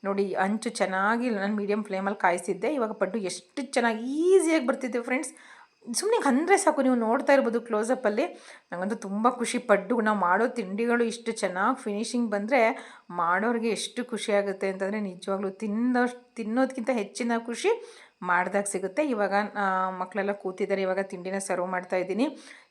ನೋಡಿ ಅಂಚು ಚೆನ್ನಾಗಿ ನಾನು ಮೀಡಿಯಮ್ ಫ್ಲೇಮಲ್ಲಿ ಕಾಯಿಸಿದ್ದೆ. ಇವಾಗ ಪಡ್ಡು ಎಷ್ಟು ಚೆನ್ನಾಗಿ ಈಸಿಯಾಗಿ ಬರ್ತಿದೆ ಫ್ರೆಂಡ್ಸ್. ಸುಮ್ಮನೆ ಅಂದರೆ ಸಾಕು, ನೀವು ನೋಡ್ತಾ ಇರ್ಬೋದು ಕ್ಲೋಸಪ್ಪಲ್ಲಿ. ನನಗಂತೂ ತುಂಬ ಖುಷಿ. ಪಡ್ಡು ನಾವು ಮಾಡೋ ತಿಂಡಿಗಳು ಇಷ್ಟು ಚೆನ್ನಾಗಿ ಫಿನಿಶಿಂಗ್ ಬಂದರೆ ಮಾಡೋರಿಗೆ ಎಷ್ಟು ಖುಷಿ ಆಗುತ್ತೆ ಅಂತಂದರೆ ನಿಜವಾಗ್ಲೂ ತಿನ್ನೋದಕ್ಕಿಂತ ಹೆಚ್ಚಿನ ಖುಷಿ ಮಾಡಿದಾಗ ಸಿಗುತ್ತೆ. ಇವಾಗ ಮಕ್ಕಳೆಲ್ಲ ಕೂತಿದ್ದಾರೆ, ಇವಾಗ ತಿಂಡಿನ ಸರ್ವ್ ಮಾಡ್ತಾ ಇದ್ದೀನಿ.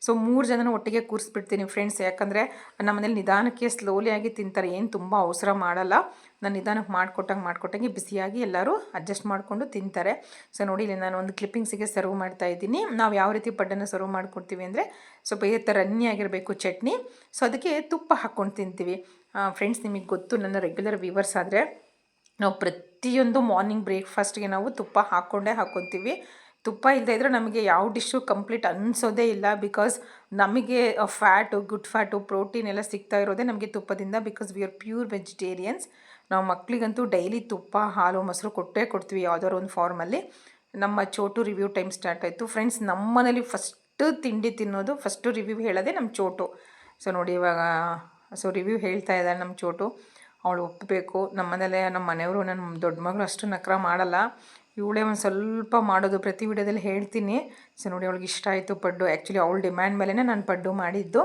ಸೊ 3 ಜನನ ಒಟ್ಟಿಗೆ ಕೂರಿಸ್ಬಿಡ್ತೀನಿ ಫ್ರೆಂಡ್ಸ್, ಯಾಕಂದರೆ ನಮ್ಮ ಮನೇಲಿ ನಿಧಾನಕ್ಕೆ ಸ್ಲೋಲಿ ಆಗಿ ತಿಂತಾರೆ, ಏನು ತುಂಬ ಅವಸರ ಮಾಡಲ್ಲ. ನಾನು ನಿಧಾನಕ್ಕೆ ಮಾಡಿಕೊಟ್ಟಂಗೆ ಬಿಸಿಯಾಗಿ ಎಲ್ಲರೂ ಅಡ್ಜಸ್ಟ್ ಮಾಡಿಕೊಂಡು ತಿಂತಾರೆ. ಸೊ ನೋಡಿ, ಇಲ್ಲಿ ನಾನು ಒಂದು ಕ್ಲಿಪ್ಪಿಂಗ್ಸಿಗೆ ಸರ್ವ್ ಮಾಡ್ತಾ ಇದ್ದೀನಿ. ನಾವು ಯಾವ ರೀತಿ ಪಡ್ಡನ್ನು ಸರ್ವ್ ಮಾಡ್ಕೊಡ್ತೀವಿ ಅಂದರೆ ಸ್ವಲ್ಪ ಈ ಥರ ರನ್ನಿ ಆಗಿರಬೇಕು ಚಟ್ನಿ. ಸೊ ಅದಕ್ಕೆ ತುಪ್ಪ ಹಾಕ್ಕೊಂಡು ತಿಂತೀವಿ ಫ್ರೆಂಡ್ಸ್. ನಿಮಗೆ ಗೊತ್ತು, ನನ್ನ ರೆಗ್ಯುಲರ್ ವ್ಯೂವರ್ಸ್ ಆದರೆ ನಾವು ಪ್ರತಿಯೊಂದು ಮಾರ್ನಿಂಗ್ ಬ್ರೇಕ್ಫಾಸ್ಟ್ಗೆ ನಾವು ತುಪ್ಪ ಹಾಕ್ಕೊತೀವಿ. ತುಪ್ಪ ಇಲ್ಲದೇ ಇದ್ದರೆ ನಮಗೆ ಯಾವ ಡಿಶ್ಶು ಕಂಪ್ಲೀಟ್ ಅನಿಸೋದೇ ಇಲ್ಲ. ಬಿಕಾಸ್ ನಮಗೆ ಗುಡ್ ಫ್ಯಾಟು, ಪ್ರೋಟೀನ್ ಎಲ್ಲ ಸಿಗ್ತಾ ಇರೋದೇ ನಮಗೆ ತುಪ್ಪದಿಂದ. Because we are pure vegetarians. ನಾವು ಮಕ್ಕಳಿಗಂತೂ ಡೈಲಿ ತುಪ್ಪ, ಹಾಲು, ಮೊಸರು ಕೊಡ್ತೀವಿ ಯಾವುದಾದ್ರು ಒಂದು ಫಾರ್ಮಲ್ಲಿ. ನಮ್ಮ ಚೋಟು ರಿವ್ಯೂ ಟೈಮ್ ಸ್ಟಾರ್ಟ್ ಆಯಿತು ಫ್ರೆಂಡ್ಸ್. ನಮ್ಮ ಮನೇಲಿ ಫಸ್ಟು ತಿಂಡಿ ತಿನ್ನೋದು, ಫಸ್ಟು ರಿವ್ಯೂ ಹೇಳೋದೇ ನಮ್ಮ ಚೋಟು. ಸೊ ನೋಡಿ ಇವಾಗ ರಿವ್ಯೂ ಹೇಳ್ತಾ ಇದ್ದಾರೆ ನಮ್ಮ ಚೋಟು. ಅವಳು ಒಪ್ಪಬೇಕು. ನಮ್ಮ ಮನೇಲೆ ನಮ್ಮ ಮನೆಯವರು, ನನ್ನ ದೊಡ್ಡ ಮಗಳು ಅಷ್ಟು ನಖರ ಮಾಡಲ್ಲ, ಇವಳೇ ಒಂದು ಸ್ವಲ್ಪ ಮಾಡೋದು. ಪ್ರತಿ ವಿಡಿಯೋದಲ್ಲಿ ಹೇಳ್ತೀನಿ. ಸೊ ನೋಡಿ, ಅವಳಿಗೆ ಇಷ್ಟ ಆಯಿತು ಪಡ್ಡು. ಆ್ಯಕ್ಚುಲಿ ಅವಳ ಡಿಮ್ಯಾಂಡ್ ಮೇಲೇ ನಾನು ಪಡ್ಡು ಮಾಡಿದ್ದು.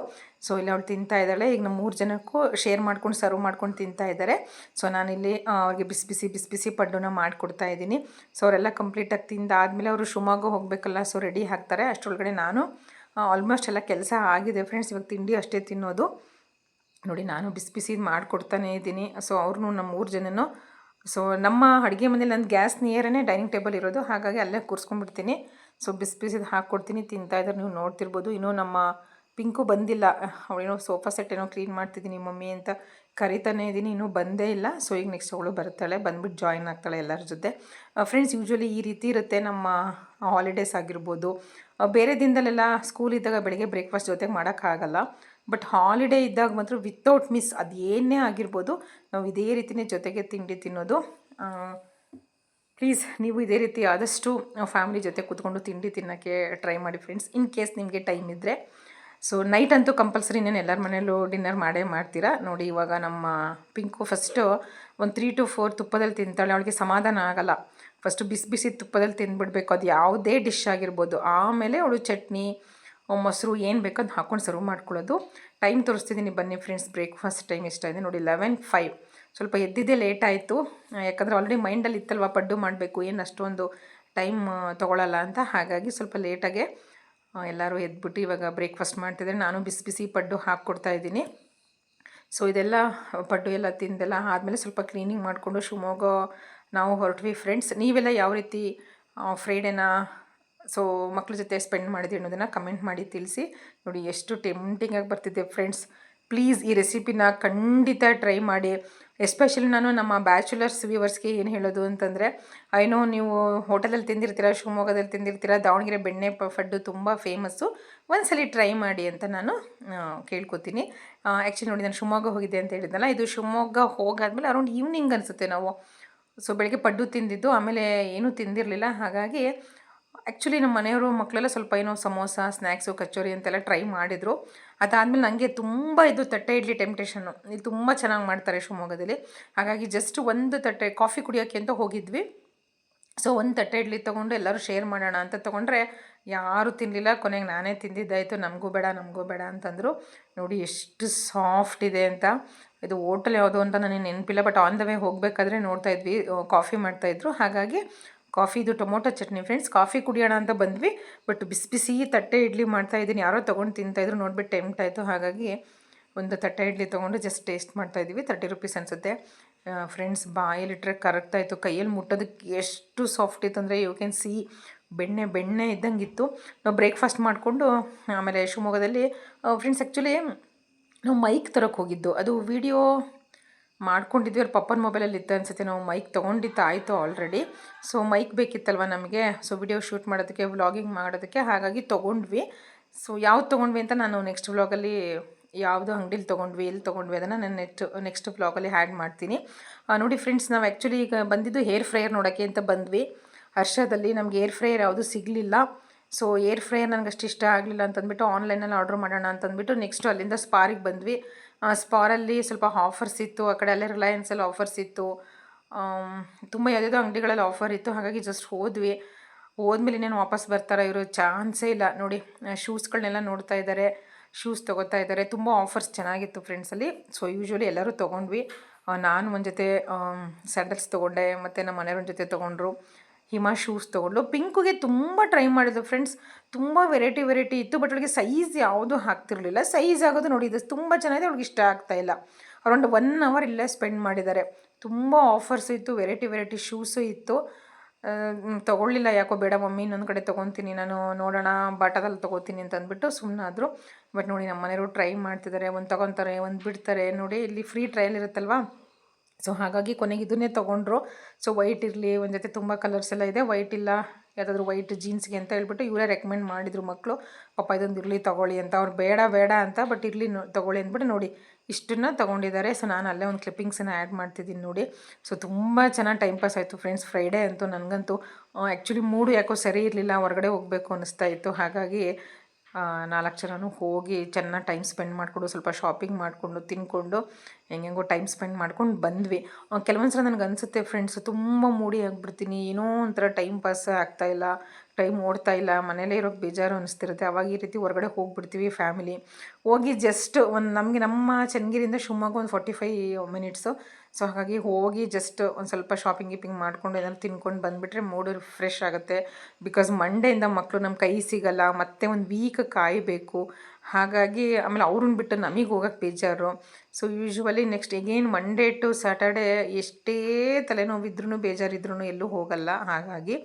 ಸೊ ಇಲ್ಲಿ ಅವಳು ತಿಂತಾ ಇದ್ದಾಳೆ. ಈಗ ನಮ್ಮ 3 ಜನಕ್ಕೂ ಶೇರ್ ಮಾಡ್ಕೊಂಡು ಸರ್ವ್ ಮಾಡ್ಕೊಂಡು ತಿಂತಾ ಇದ್ದಾರೆ. ಸೊ ನಾನಿಲ್ಲಿ ಅವ್ರಿಗೆ ಬಿಸಿ ಬಿಸಿ ಪಡ್ಡುನ ಮಾಡಿಕೊಡ್ತಾ ಇದ್ದೀನಿ. ಸೊ ಅವರೆಲ್ಲ ಕಂಪ್ಲೀಟಾಗಿ ತಿಂದಾದಮೇಲೆ ಅವರು ಶಿವಮೊಗ್ಗ ಹೋಗಬೇಕಲ್ಲ, ಸೊ ರೆಡಿ ಆಗ್ತಾರೆ. ಅಷ್ಟರೊಳಗಡೆ ನಾನು ಆಲ್ಮೋಸ್ಟ್ ಎಲ್ಲ ಕೆಲಸ ಆಗಿದೆ ಫ್ರೆಂಡ್ಸ್. ಇವಾಗ ತಿಂಡಿ ಅಷ್ಟೇ ತಿನ್ನೋದು. ನೋಡಿ, ನಾನು ಬಿಸಿ ಮಾಡಿಕೊಡ್ತಾನೇ ಇದ್ದೀನಿ. ಸೊ ಅವ್ರೂ ನಮ್ಮ 3 ಜನನೂ. ಸೊ ನಮ್ಮ ಅಡುಗೆ ಮನೇಲಿ ನನ್ನ ಗ್ಯಾಸ್ ನಿಯರೇ ಡೈನಿಂಗ್ ಟೇಬಲ್ ಇರೋದು, ಹಾಗಾಗಿ ಅಲ್ಲೇ ಕೂರಿಸ್ಕೊಂಡ್ಬಿಡ್ತೀನಿ. ಸೊ ಬಿಸಿದು ಹಾಕ್ಕೊಡ್ತೀನಿ, ತಿಂತಾಯಿದ್ದಾರೆ, ನೀವು ನೋಡ್ತಿರ್ಬೋದು. ಇನ್ನೂ ನಮ್ಮ ಪಿಂಕು ಬಂದಿಲ್ಲ. ಅವಳೇನೋ ಸೋಫಾ ಸೆಟ್ ಏನೋ ಕ್ಲೀನ್ ಮಾಡ್ತಿದ್ದೀನಿ ಮಮ್ಮಿ ಅಂತ ಕರಿತಾನೇ ಇದ್ದೀನಿ, ಇನ್ನೂ ಬಂದೇ ಇಲ್ಲ. ಸೊ ಈಗ ನೆಕ್ಸ್ಟ್ ಅವಳು ಬರ್ತಾಳೆ, ಬಂದುಬಿಟ್ಟು ಜಾಯಿನ್ ಆಗ್ತಾಳೆ ಎಲ್ಲರ ಜೊತೆ. ಫ್ರೆಂಡ್ಸ್, ಯೂಶ್ವಲಿ ಈ ರೀತಿ ಇರುತ್ತೆ ನಮ್ಮ ಹಾಲಿಡೇಸ್ ಆಗಿರ್ಬೋದು. ಬೇರೆ ದಿನದಲ್ಲೆಲ್ಲ ಸ್ಕೂಲ್ ಇದ್ದಾಗ ಬೆಳಗ್ಗೆ ಬ್ರೇಕ್ಫಾಸ್ಟ್ ಜೊತೆಗೆ ಮಾಡೋಕ್ಕಾಗಲ್ಲ. ಬಟ್ ಹಾಲಿಡೇ ಇದ್ದಾಗ ಮಾತ್ರ ವಿತೌಟ್ ಮಿಸ್ ಅದು ಏನೇ ಆಗಿರ್ಬೋದು, ನಾವು ಇದೇ ರೀತಿಯೇ ಜೊತೆಗೆ ತಿಂಡಿ ತಿನ್ನೋದು. ಪ್ಲೀಸ್ ನೀವು ಇದೇ ರೀತಿ ಆದಷ್ಟು ಫ್ಯಾಮಿಲಿ ಜೊತೆ ಕೂತ್ಕೊಂಡು ತಿಂಡಿ ತಿನ್ನೋಕ್ಕೆ ಟ್ರೈ ಮಾಡಿ ಫ್ರೆಂಡ್ಸ್, ಇನ್ ಕೇಸ್ ನಿಮಗೆ ಟೈಮ್ ಇದ್ದರೆ. ಸೊ ನೈಟ್ ಅಂತೂ ಕಂಪಲ್ಸರಿ ಇನ್ನೇನು ಎಲ್ಲರ ಮನೇಲೂ ಡಿನ್ನರ್ ಮಾಡೇ ಮಾಡ್ತೀರಾ. ನೋಡಿ, ಇವಾಗ ನಮ್ಮ ಪಿಂಕು ಫಸ್ಟು ಒಂದು 3 to 4 ತುಪ್ಪದಲ್ಲಿ ತಿಂತಾಳೆ. ಅವಳಿಗೆ ಸಮಾಧಾನ ಆಗಲ್ಲ. ಫಸ್ಟು ಬಿಸಿ ತುಪ್ಪದಲ್ಲಿ ತಿಂದುಬಿಡ್ಬೇಕು, ಅದು ಯಾವುದೇ ಡಿಶ್ ಆಗಿರ್ಬೋದು. ಆಮೇಲೆ ಅವಳು ಚಟ್ನಿ, ಮೊಸರು ಏನು ಬೇಕೋ ಅದು ಹಾಕ್ಕೊಂಡು ಸರ್ವ್ ಮಾಡ್ಕೊಳ್ಳೋದು. ಟೈಮ್ ತೋರಿಸ್ತಿದ್ದೀನಿ ಬನ್ನಿ ಫ್ರೆಂಡ್ಸ್. ಬ್ರೇಕ್ಫಾಸ್ಟ್ ಟೈಮ್ ಎಷ್ಟಾಗಿದೆ ನೋಡಿ, 11:05. ಸ್ವಲ್ಪ ಎದ್ದಿದ್ದೇ ಲೇಟ್ ಆಯಿತು, ಯಾಕಂದರೆ ಆಲ್ರೆಡಿ ಮೈಂಡಲ್ಲಿ ಇತ್ತಲ್ವ ಪಡ್ಡು ಮಾಡಬೇಕು, ಏನು ಅಷ್ಟೊಂದು ಟೈಮ್ ತೊಗೊಳ್ಳಲ್ಲ ಅಂತ. ಹಾಗಾಗಿ ಸ್ವಲ್ಪ ಲೇಟಾಗೆ ಎಲ್ಲರೂ ಎದ್ಬಿಟ್ಟು ಇವಾಗ ಬ್ರೇಕ್ಫಾಸ್ಟ್ ಮಾಡ್ತಿದ್ದಾರೆ. ನಾನು ಬಿಸಿ ಪಡ್ಡು ಹಾಕ್ಕೊಡ್ತಾಯಿದ್ದೀನಿ. ಸೊ ಇದೆಲ್ಲ ಪಡ್ಡು ಎಲ್ಲ ತಿಂದೆಲ್ಲ ಆದಮೇಲೆ ಸ್ವಲ್ಪ ಕ್ಲೀನಿಂಗ್ ಮಾಡಿಕೊಂಡು ಶಿವಮೊಗ್ಗ ನಾವು ಹೊರಟ್ವಿ ಫ್ರೆಂಡ್ಸ್. ನೀವೆಲ್ಲ ಯಾವ ರೀತಿ ಫ್ರೈಡೇನ ಮಕ್ಕಳ ಜೊತೆ ಸ್ಪೆಂಡ್ ಮಾಡಿದ್ವಿ ಅನ್ನೋದನ್ನು ಕಮೆಂಟ್ ಮಾಡಿ ತಿಳಿಸಿ. ನೋಡಿ, ಎಷ್ಟು ಟೆಂಪ್ಟಿಂಗಾಗಿ ಬರ್ತಿದ್ದೆ ಫ್ರೆಂಡ್ಸ್. ಪ್ಲೀಸ್ ಈ ರೆಸಿಪಿನ ಖಂಡಿತ ಟ್ರೈ ಮಾಡಿ. ಎಸ್ಪೆಷಲಿ ನಾನು ನಮ್ಮ ಬ್ಯಾಚುಲರ್ಸ್ ವ್ಯೂವರ್ಸ್ಗೆ ಏನು ಹೇಳೋದು ಅಂತಂದರೆ, ಏನೋ ನೀವು ಹೋಟೆಲಲ್ಲಿ ತಿಂದಿರ್ತೀರ, ಶಿವಮೊಗ್ಗದಲ್ಲಿ ತಿಂದಿರ್ತೀರ, ದಾವಣಗೆರೆ ಬೆಣ್ಣೆ ಪಡ್ಡು ತುಂಬ ಫೇಮಸ್ಸು, ಒಂದ್ಸಲಿ ಟ್ರೈ ಮಾಡಿ ಅಂತ ನಾನು ಕೇಳ್ಕೊತೀನಿ. ಆ್ಯಕ್ಚುಲಿ ನೋಡಿ, ನಾನು ಶಿವಮೊಗ್ಗ ಹೋಗಿದ್ದೆ ಅಂತ ಹೇಳಿದ್ನಲ್ಲ, ಇದು ಶಿವಮೊಗ್ಗ ಹೋಗಾದ್ಮೇಲೆ ಅರೌಂಡ್ ಈವ್ನಿಂಗ್ ಅನಿಸುತ್ತೆ ನಾವು. ಸೊ ಬೆಳಗ್ಗೆ ಪಡ್ಡು ತಿಂದಿದ್ದು, ಆಮೇಲೆ ಏನೂ ತಿಂದಿರಲಿಲ್ಲ. ಹಾಗಾಗಿ ಆ್ಯಕ್ಚುಲಿ ನಮ್ಮ ಮನೆಯವರು ಮಕ್ಕಳೆಲ್ಲ ಸ್ವಲ್ಪ ಏನೋ ಸಮೋಸ, ಸ್ನ್ಯಾಕ್ಸು, ಕಚೋರಿ ಅಂತೆಲ್ಲ ಟ್ರೈ ಮಾಡಿದರು. ಅದಾದಮೇಲೆ ನನಗೆ ತುಂಬ ಇದು ತಟ್ಟೆ ಇಡ್ಲಿ ಟೆಂಪ್ಟೇಷನ್ನು. ಇದು ತುಂಬ ಚೆನ್ನಾಗಿ ಮಾಡ್ತಾರೆ ಶಿವಮೊಗ್ಗದಲ್ಲಿ. ಹಾಗಾಗಿ ಜಸ್ಟ್ ಒಂದು ತಟ್ಟೆ ಕಾಫಿ ಕುಡಿಯೋಕ್ಕೆ ಅಂತ ಹೋಗಿದ್ವಿ. ಸೊ ಒಂದು ತಟ್ಟೆ ಇಡ್ಲಿ ತೊಗೊಂಡು ಎಲ್ಲರೂ ಶೇರ್ ಮಾಡೋಣ ಅಂತ ತೊಗೊಂಡ್ರೆ ಯಾರೂ ತಿನ್ನಲಿಲ್ಲ. ಕೊನೆಗೆ ನಾನೇ ತಿಂದಿದ್ದಾಯಿತು. ನಮಗೂ ಬೇಡ ಅಂತಂದರು. ನೋಡಿ ಎಷ್ಟು ಸಾಫ್ಟ್ ಇದೆ ಅಂತ. ಇದು ಹೋಟೆಲ್ ಯಾವುದೋ ಅಂತ ನನಗೆ ನೆನಪಿಲ್ಲ, ಬಟ್ ಆನ್ ದ ವೇ ಹೋಗಬೇಕಾದ್ರೆ ನೋಡ್ತಾ ಇದ್ವಿ, ಕಾಫಿ ಮಾಡ್ತಾಯಿದ್ರು. ಹಾಗಾಗಿ ಇದು ಟೊಮೊಟೊ ಚಟ್ನಿ ಫ್ರೆಂಡ್ಸ್. ಕಾಫಿ ಕುಡಿಯೋಣ ಅಂತ ಬಂದ್ವಿ, ಬಟ್ ಬಿಸಿ ತಟ್ಟೆ ಇಡ್ಲಿ ಮಾಡ್ತಾಯಿದ್ದೀನಿ. ಯಾರೋ ತೊಗೊಂಡು ತಿಂತಾಯಿದ್ರು, ನೋಡಿಬಿಟ್ಟು ಟೆಂಪ್ಟ್ ಆಯಿತು. ಹಾಗಾಗಿ ಒಂದು ತಟ್ಟೆ ಇಡ್ಲಿ ತೊಗೊಂಡು ಜಸ್ಟ್ ಟೇಸ್ಟ್ ಮಾಡ್ತಾಯಿದ್ವಿ. 30 rupees ಅನಿಸುತ್ತೆ ಫ್ರೆಂಡ್ಸ್. ಬಾಯಲ್ಲಿಟ್ಟರೆ ಕರಗ್ತಾಯಿತ್ತು, ಕೈಯಲ್ಲಿ ಮುಟ್ಟೋದಕ್ಕೆ ಎಷ್ಟು ಸಾಫ್ಟ್ ಇತ್ತು ಅಂದರೆ ಯು ಕ್ಯಾನ್ ಸಿ. ಬೆಣ್ಣೆ ಇದ್ದಂಗೆ ಇತ್ತು. ನಾವು ಬ್ರೇಕ್ಫಾಸ್ಟ್ ಮಾಡಿಕೊಂಡು ಆಮೇಲೆ ಶಿವಮೊಗ್ಗದಲ್ಲಿ ಫ್ರೆಂಡ್ಸ್ ಆ್ಯಕ್ಚುಲಿ ನಾವು ಮೈಕ್ ತರೋಕ್ಕೆ ಹೋಗಿದ್ದು. ಅದು ವಿಡಿಯೋ ಮಾಡ್ಕೊಂಡಿದ್ವಿ, ಅವ್ರ ಪಪ್ಪನ ಮೊಬೈಲಲ್ಲಿ ಇತ್ತು ಅನಿಸುತ್ತೆ. ನಾವು ಮೈಕ್ ತೊಗೊಂಡಿತ್ತು ಆಯಿತು ಆಲ್ರೆಡಿ. ಸೊ ಮೈಕ್ ಬೇಕಿತ್ತಲ್ವ ನಮಗೆ, ಸೊ ವಿಡಿಯೋ ಶೂಟ್ ಮಾಡೋದಕ್ಕೆ, ವ್ಲಾಗಿಂಗ್ ಮಾಡೋದಕ್ಕೆ. ಹಾಗಾಗಿ ತೊಗೊಂಡ್ವಿ. ಸೊ ಯಾವ್ದು ತೊಗೊಂಡ್ವಿ ಅಂತ ನಾನು ನೆಕ್ಸ್ಟ್ ವ್ಲಾಗಲ್ಲಿ ಯಾವುದು ಅಂಗಡಿಲಿ ತೊಗೊಂಡ್ವಿ, ಎಲ್ಲಿ ತೊಗೊಂಡ್ವಿ ಅದನ್ನು ನಾನು ನೆಕ್ಸ್ಟ್ ವ್ಲಾಗಲ್ಲಿ ಹ್ಯಾಡ್ ಮಾಡ್ತೀನಿ. ನೋಡಿ ಫ್ರೆಂಡ್ಸ್, ನಾವು ಆ್ಯಕ್ಚುಲಿ ಈಗ ಬಂದಿದ್ದು ಹೇರ್ ಫ್ರೈಯರ್ ನೋಡೋಕ್ಕೆ ಅಂತ ಬಂದ್ವಿ. ಹರ್ಷದಲ್ಲಿ ನಮಗೆ ಏರ್ ಫ್ರೈಯರ್ ಯಾವುದು ಸಿಗಲಿಲ್ಲ. ಸೊ ಏರ್ ಫ್ರೈಯರ್ ನನಗೆ ಅಷ್ಟು ಇಷ್ಟ ಆಗಲಿಲ್ಲ ಅಂತಂದ್ಬಿಟ್ಟು ಆನ್ಲೈನಲ್ಲಿ ಆರ್ಡ್ರ್ ಮಾಡೋಣ ಅಂತಂದ್ಬಿಟ್ಟು ನೆಕ್ಸ್ಟು ಅಲ್ಲಿಂದ ಸ್ಪಾರಿಗೆ ಬಂದ್ವಿ. ಸ್ಪಾರಲ್ಲಿ ಸ್ವಲ್ಪ ಆಫರ್ಸ್ ಇತ್ತು, ಆ ಕಡೆ ಅಲ್ಲೇ ರಿಲಯನ್ಸಲ್ಲಿ ಆಫರ್ಸ್ ಇತ್ತು, ತುಂಬ ಯಾವುದ್ಯಾವುದೋ ಅಂಗಡಿಗಳಲ್ಲಿ ಆಫರ್ ಇತ್ತು. ಹಾಗಾಗಿ ಜಸ್ಟ್ ಹೋದ್ವಿ. ಹೋದ್ಮೇಲೆ ಇನ್ನೇನು ವಾಪಸ್ ಬರ್ತಾರೋ ಇರೋ ಚಾನ್ಸೇ ಇಲ್ಲ ನೋಡಿ. ಶೂಸ್ಗಳನ್ನೆಲ್ಲ ನೋಡ್ತಾ ಇದ್ದಾರೆ, ಶೂಸ್ ತೊಗೋತಾ ಇದ್ದಾರೆ. ತುಂಬ ಆಫರ್ಸ್ ಚೆನ್ನಾಗಿತ್ತು ಫ್ರೆಂಡ್ಸಲ್ಲಿ. ಸೊ ಯೂಶ್ವಲಿ ಎಲ್ಲರೂ ತೊಗೊಂಡ್ವಿ. ನಾನು ಒಂದು ಜೊತೆ ಸ್ಯಾಂಡಲ್ಸ್ ತೊಗೊಂಡೆ, ಮತ್ತು ನಮ್ಮ ಮನೆಯವ್ರ ಜೊತೆ ತೊಗೊಂಡ್ರು. ಹಿಮಾ ಶೂಸ್ ತೊಗೊಂಡ್ಲು. ಪಿಂಕುಗೆ ತುಂಬ ಟ್ರೈ ಮಾಡಿದ್ರು ಫ್ರೆಂಡ್ಸ್. ತುಂಬ ವೆರೈಟಿ ಇತ್ತು, ಬಟ್ ಅವಳಿಗೆ ಸೈಜ್ ಯಾವುದೂ ಹಾಕ್ತಿರ್ಲಿಲ್ಲ. ಸೈಜ್ ಆಗೋದು ನೋಡಿ, ಇದು ತುಂಬ ಚೆನ್ನಾಗಿದೆ, ಅವ್ಳಿಗೆ ಇಷ್ಟ ಆಗ್ತಾಯಿಲ್ಲ. ಅರೌಂಡ್ 1 ಅವರ್ ಇಲ್ಲೇ ಸ್ಪೆಂಡ್ ಮಾಡಿದ್ದಾರೆ. ತುಂಬ ಆಫರ್ಸ್ ಇತ್ತು, ವೆರೈಟಿ ಶೂಸು ಇತ್ತು. ತೊಗೊಳ್ಳಿಲ್ಲ, ಯಾಕೋ ಬೇಡ ಮಮ್ಮಿ ಇನ್ನೊಂದು ಕಡೆ ತೊಗೊತೀನಿ ನಾನು, ನೋಡೋಣ ಬಾಟಾದಲ್ಲಿ ತೊಗೋತೀನಿ ಅಂತ ಅಂದ್ಬಿಟ್ಟು ಸುಮ್ಮನಾದರು. ಬಟ್ ನೋಡಿ ನಮ್ಮ ಮನೆಯವರು ಟ್ರೈ ಮಾಡ್ತಿದ್ದಾರೆ. ಒಂದು ತೊಗೊತಾರೆ, ಒಂದು ಬಿಡ್ತಾರೆ. ನೋಡಿ ಇಲ್ಲಿ ಫ್ರೀ ಟ್ರಯಲ್ ಇರುತ್ತಲ್ವ, ಸೊ ಹಾಗಾಗಿ ಕೊನೆಗೆ ಇದನ್ನೇ ತೊಗೊಂಡ್ರು. ಸೊ ವೈಟ್ ಇರಲಿ, ಒಂದು ಜೊತೆ ತುಂಬ ಕಲರ್ಸ್ ಎಲ್ಲ ಇದೆ, ವೈಟ್ ಇಲ್ಲ ಯಾವುದಾದ್ರೂ ವೈಟ್ ಜೀನ್ಸ್ಗೆ ಅಂತ ಹೇಳ್ಬಿಟ್ಟು ಇವರೇ ರೆಕಮೆಂಡ್ ಮಾಡಿದರು ಮಕ್ಕಳು. ಪಾಪ ಇದೊಂದು ಇರಲಿ ತೊಗೊಳ್ಳಿ ಅಂತ, ಅವ್ರು ಬೇಡ ಅಂತ, ಬಟ್ ಇರಲಿ ತೊಗೊಳ್ಳಿ ಅಂದ್ಬಿಟ್ಟು ನೋಡಿ ಇಷ್ಟನ್ನು ತೊಗೊಂಡಿದ್ದಾರೆ. ಸೊ ನಾನು ಅಲ್ಲೇ ಒಂದು ಕ್ಲಿಪ್ಪಿಂಗ್ಸನ್ನು ಆ್ಯಡ್ ಮಾಡ್ತಿದ್ದೀನಿ ನೋಡಿ. ಸೊ ತುಂಬ ಚೆನ್ನಾಗಿ ಟೈಮ್ ಪಾಸ್ ಆಯಿತು ಫ್ರೆಂಡ್ಸ್. ಫ್ರೈಡೇ ಅಂತೂ ನನಗಂತೂ ಆ್ಯಕ್ಚುಲಿ ಮೂಡು ಯಾಕೋ ಸರಿ ಇರಲಿಲ್ಲ, ಹೊರಗಡೆ ಹೋಗಬೇಕು ಅನ್ನಿಸ್ತಾ ಇತ್ತು. ಹಾಗಾಗಿ 4 ಜನನೂ ಹೋಗಿ ಚೆನ್ನಾಗಿ ಟೈಮ್ ಸ್ಪೆಂಡ್ ಮಾಡಿಕೊಂಡು, ಸ್ವಲ್ಪ ಶಾಪಿಂಗ್ ಮಾಡಿಕೊಂಡು, ತಿನ್ಕೊಂಡು, ಹೆಂಗೆಂಗೋ ಟೈಮ್ ಸ್ಪೆಂಡ್ ಮಾಡ್ಕೊಂಡು ಬಂದ್ವಿ. ಕೆಲವೊಂದು ಸಲ ನನಗೆ ಅನಿಸುತ್ತೆ ಫ್ರೆಂಡ್ಸ್, ತುಂಬ ಮೂಡಿ ಆಗಿಬಿಡ್ತೀನಿ, ಏನೋ ಒಂಥರ ಟೈಮ್ ಪಾಸ್ ಆಗ್ತಾಯಿಲ್ಲ, ಟೈಮ್ ಓಡ್ತಾ ಇಲ್ಲ, ಮನೇಲೇ ಇರೋಕ್ಕೆ ಬೇಜಾರು ಅನಿಸ್ತಿರುತ್ತೆ. ಅವಾಗ ಈ ರೀತಿ ಹೊರಗಡೆ ಹೋಗಿಬಿಡ್ತೀವಿ ಫ್ಯಾಮಿಲಿ. ಹೋಗಿ ಜಸ್ಟ್ ನಮ್ಮ ಚನ್ನಗಿರಿಯಿಂದ ಶಿವಮೊಗ್ಗ ಒಂದು 45 ಮಿನಿಟ್ಸು. ಸೊ ಹಾಗಾಗಿ ಹೋಗಿ ಜಸ್ಟ್ ಒಂದು ಸ್ವಲ್ಪ ಶಾಪಿಂಗ್ ಮಾಡ್ಕೊಂಡು ಏನಾದ್ರು ತಿನ್ಕೊಂಡು ಬಂದುಬಿಟ್ರೆ ಮೂಡು ಫ್ರೆಶ್ ಆಗುತ್ತೆ. ಬಿಕಾಸ್ ಮಂಡೆಯಿಂದ ಮಕ್ಕಳು ನಮ್ಮ ಕೈ ಸಿಗಲ್ಲ, ಮತ್ತೆ ಒಂದು ವೀಕ್ ಕಾಯಬೇಕು. ಹಾಗಾಗಿ ಆಮೇಲೆ ಅವ್ರನ್ನ ಬಿಟ್ಟು ನಮಗೆ ಹೋಗೋಕ್ಕೆ ಬೇಜಾರು. So usually next again Monday to Saturday ಎಷ್ಟೇ ತಲೆನೋವಿದ್ರೂ ಬೇಜಾರಿದ್ರೂ ಎಲ್ಲೂ ಹೋಗಲ್ಲ. ಹಾಗಾಗಿ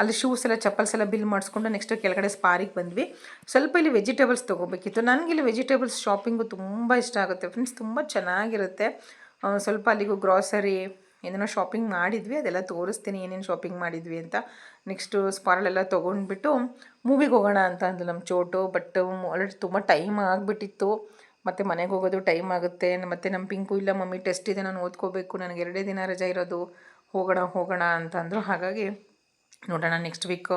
ಅಲ್ಲಿ ಶೂಸ್ ಎಲ್ಲ ಚಪ್ಪಲ್ಸ್ ಎಲ್ಲ ಬಿಲ್ ಮಾಡಿಸ್ಕೊಂಡು ನೆಕ್ಸ್ಟ್ ಕೆಳಗಡೆ ಸ್ಪಾರಿಗೆ ಬಂದ್ವಿ. ಸ್ವಲ್ಪ ಇಲ್ಲಿ ವೆಜಿಟೇಬಲ್ಸ್ ತೊಗೋಬೇಕಿತ್ತು. ನನಗಿಲ್ಲಿ ವೆಜಿಟೇಬಲ್ಸ್ ಶಾಪಿಂಗು ತುಂಬ ಇಷ್ಟ ಆಗುತ್ತೆ ಫ್ರೆಂಡ್ಸ್, ತುಂಬ ಚೆನ್ನಾಗಿರುತ್ತೆ. ಸ್ವಲ್ಪ ಅಲ್ಲಿಗೂ ಗ್ರಾಸರಿ ಏನೇನೋ ಶಾಪಿಂಗ್ ಮಾಡಿದ್ವಿ, ಅದೆಲ್ಲ ತೋರಿಸ್ತೀನಿ ಏನೇನು ಶಾಪಿಂಗ್ ಮಾಡಿದ್ವಿ ಅಂತ. ನೆಕ್ಸ್ಟು ಸ್ಪಾರಲ್ಲೆಲ್ಲ ತೊಗೊಂಡ್ಬಿಟ್ಟು ಮೂವಿಗೆ ಹೋಗೋಣ ಅಂತ ಅಂದು ನಮ್ಮ ಚೋಟು. ಬಟ್ ಆಲ್ರೆಡಿ ತುಂಬ ಟೈಮ್ ಆಗಿಬಿಟ್ಟಿತ್ತು, ಮತ್ತು ಮನೆಗೆ ಹೋಗೋದು ಟೈಮ್ ಆಗುತ್ತೆ. ಮತ್ತು ನಮ್ಮ ಪಿಂಕು ಇಲ್ಲ ಮಮ್ಮಿ ಟೆಸ್ಟ್ ಇದೆ, ನಾನು ಓದ್ಕೋಬೇಕು, ನನಗೆ 2 ದಿನ ರಜೆ ಇರೋದು, ಹೋಗೋಣ ಅಂತಂದರು. ಹಾಗಾಗಿ ನೋಡೋಣ ನೆಕ್ಸ್ಟ್ ವೀಕ್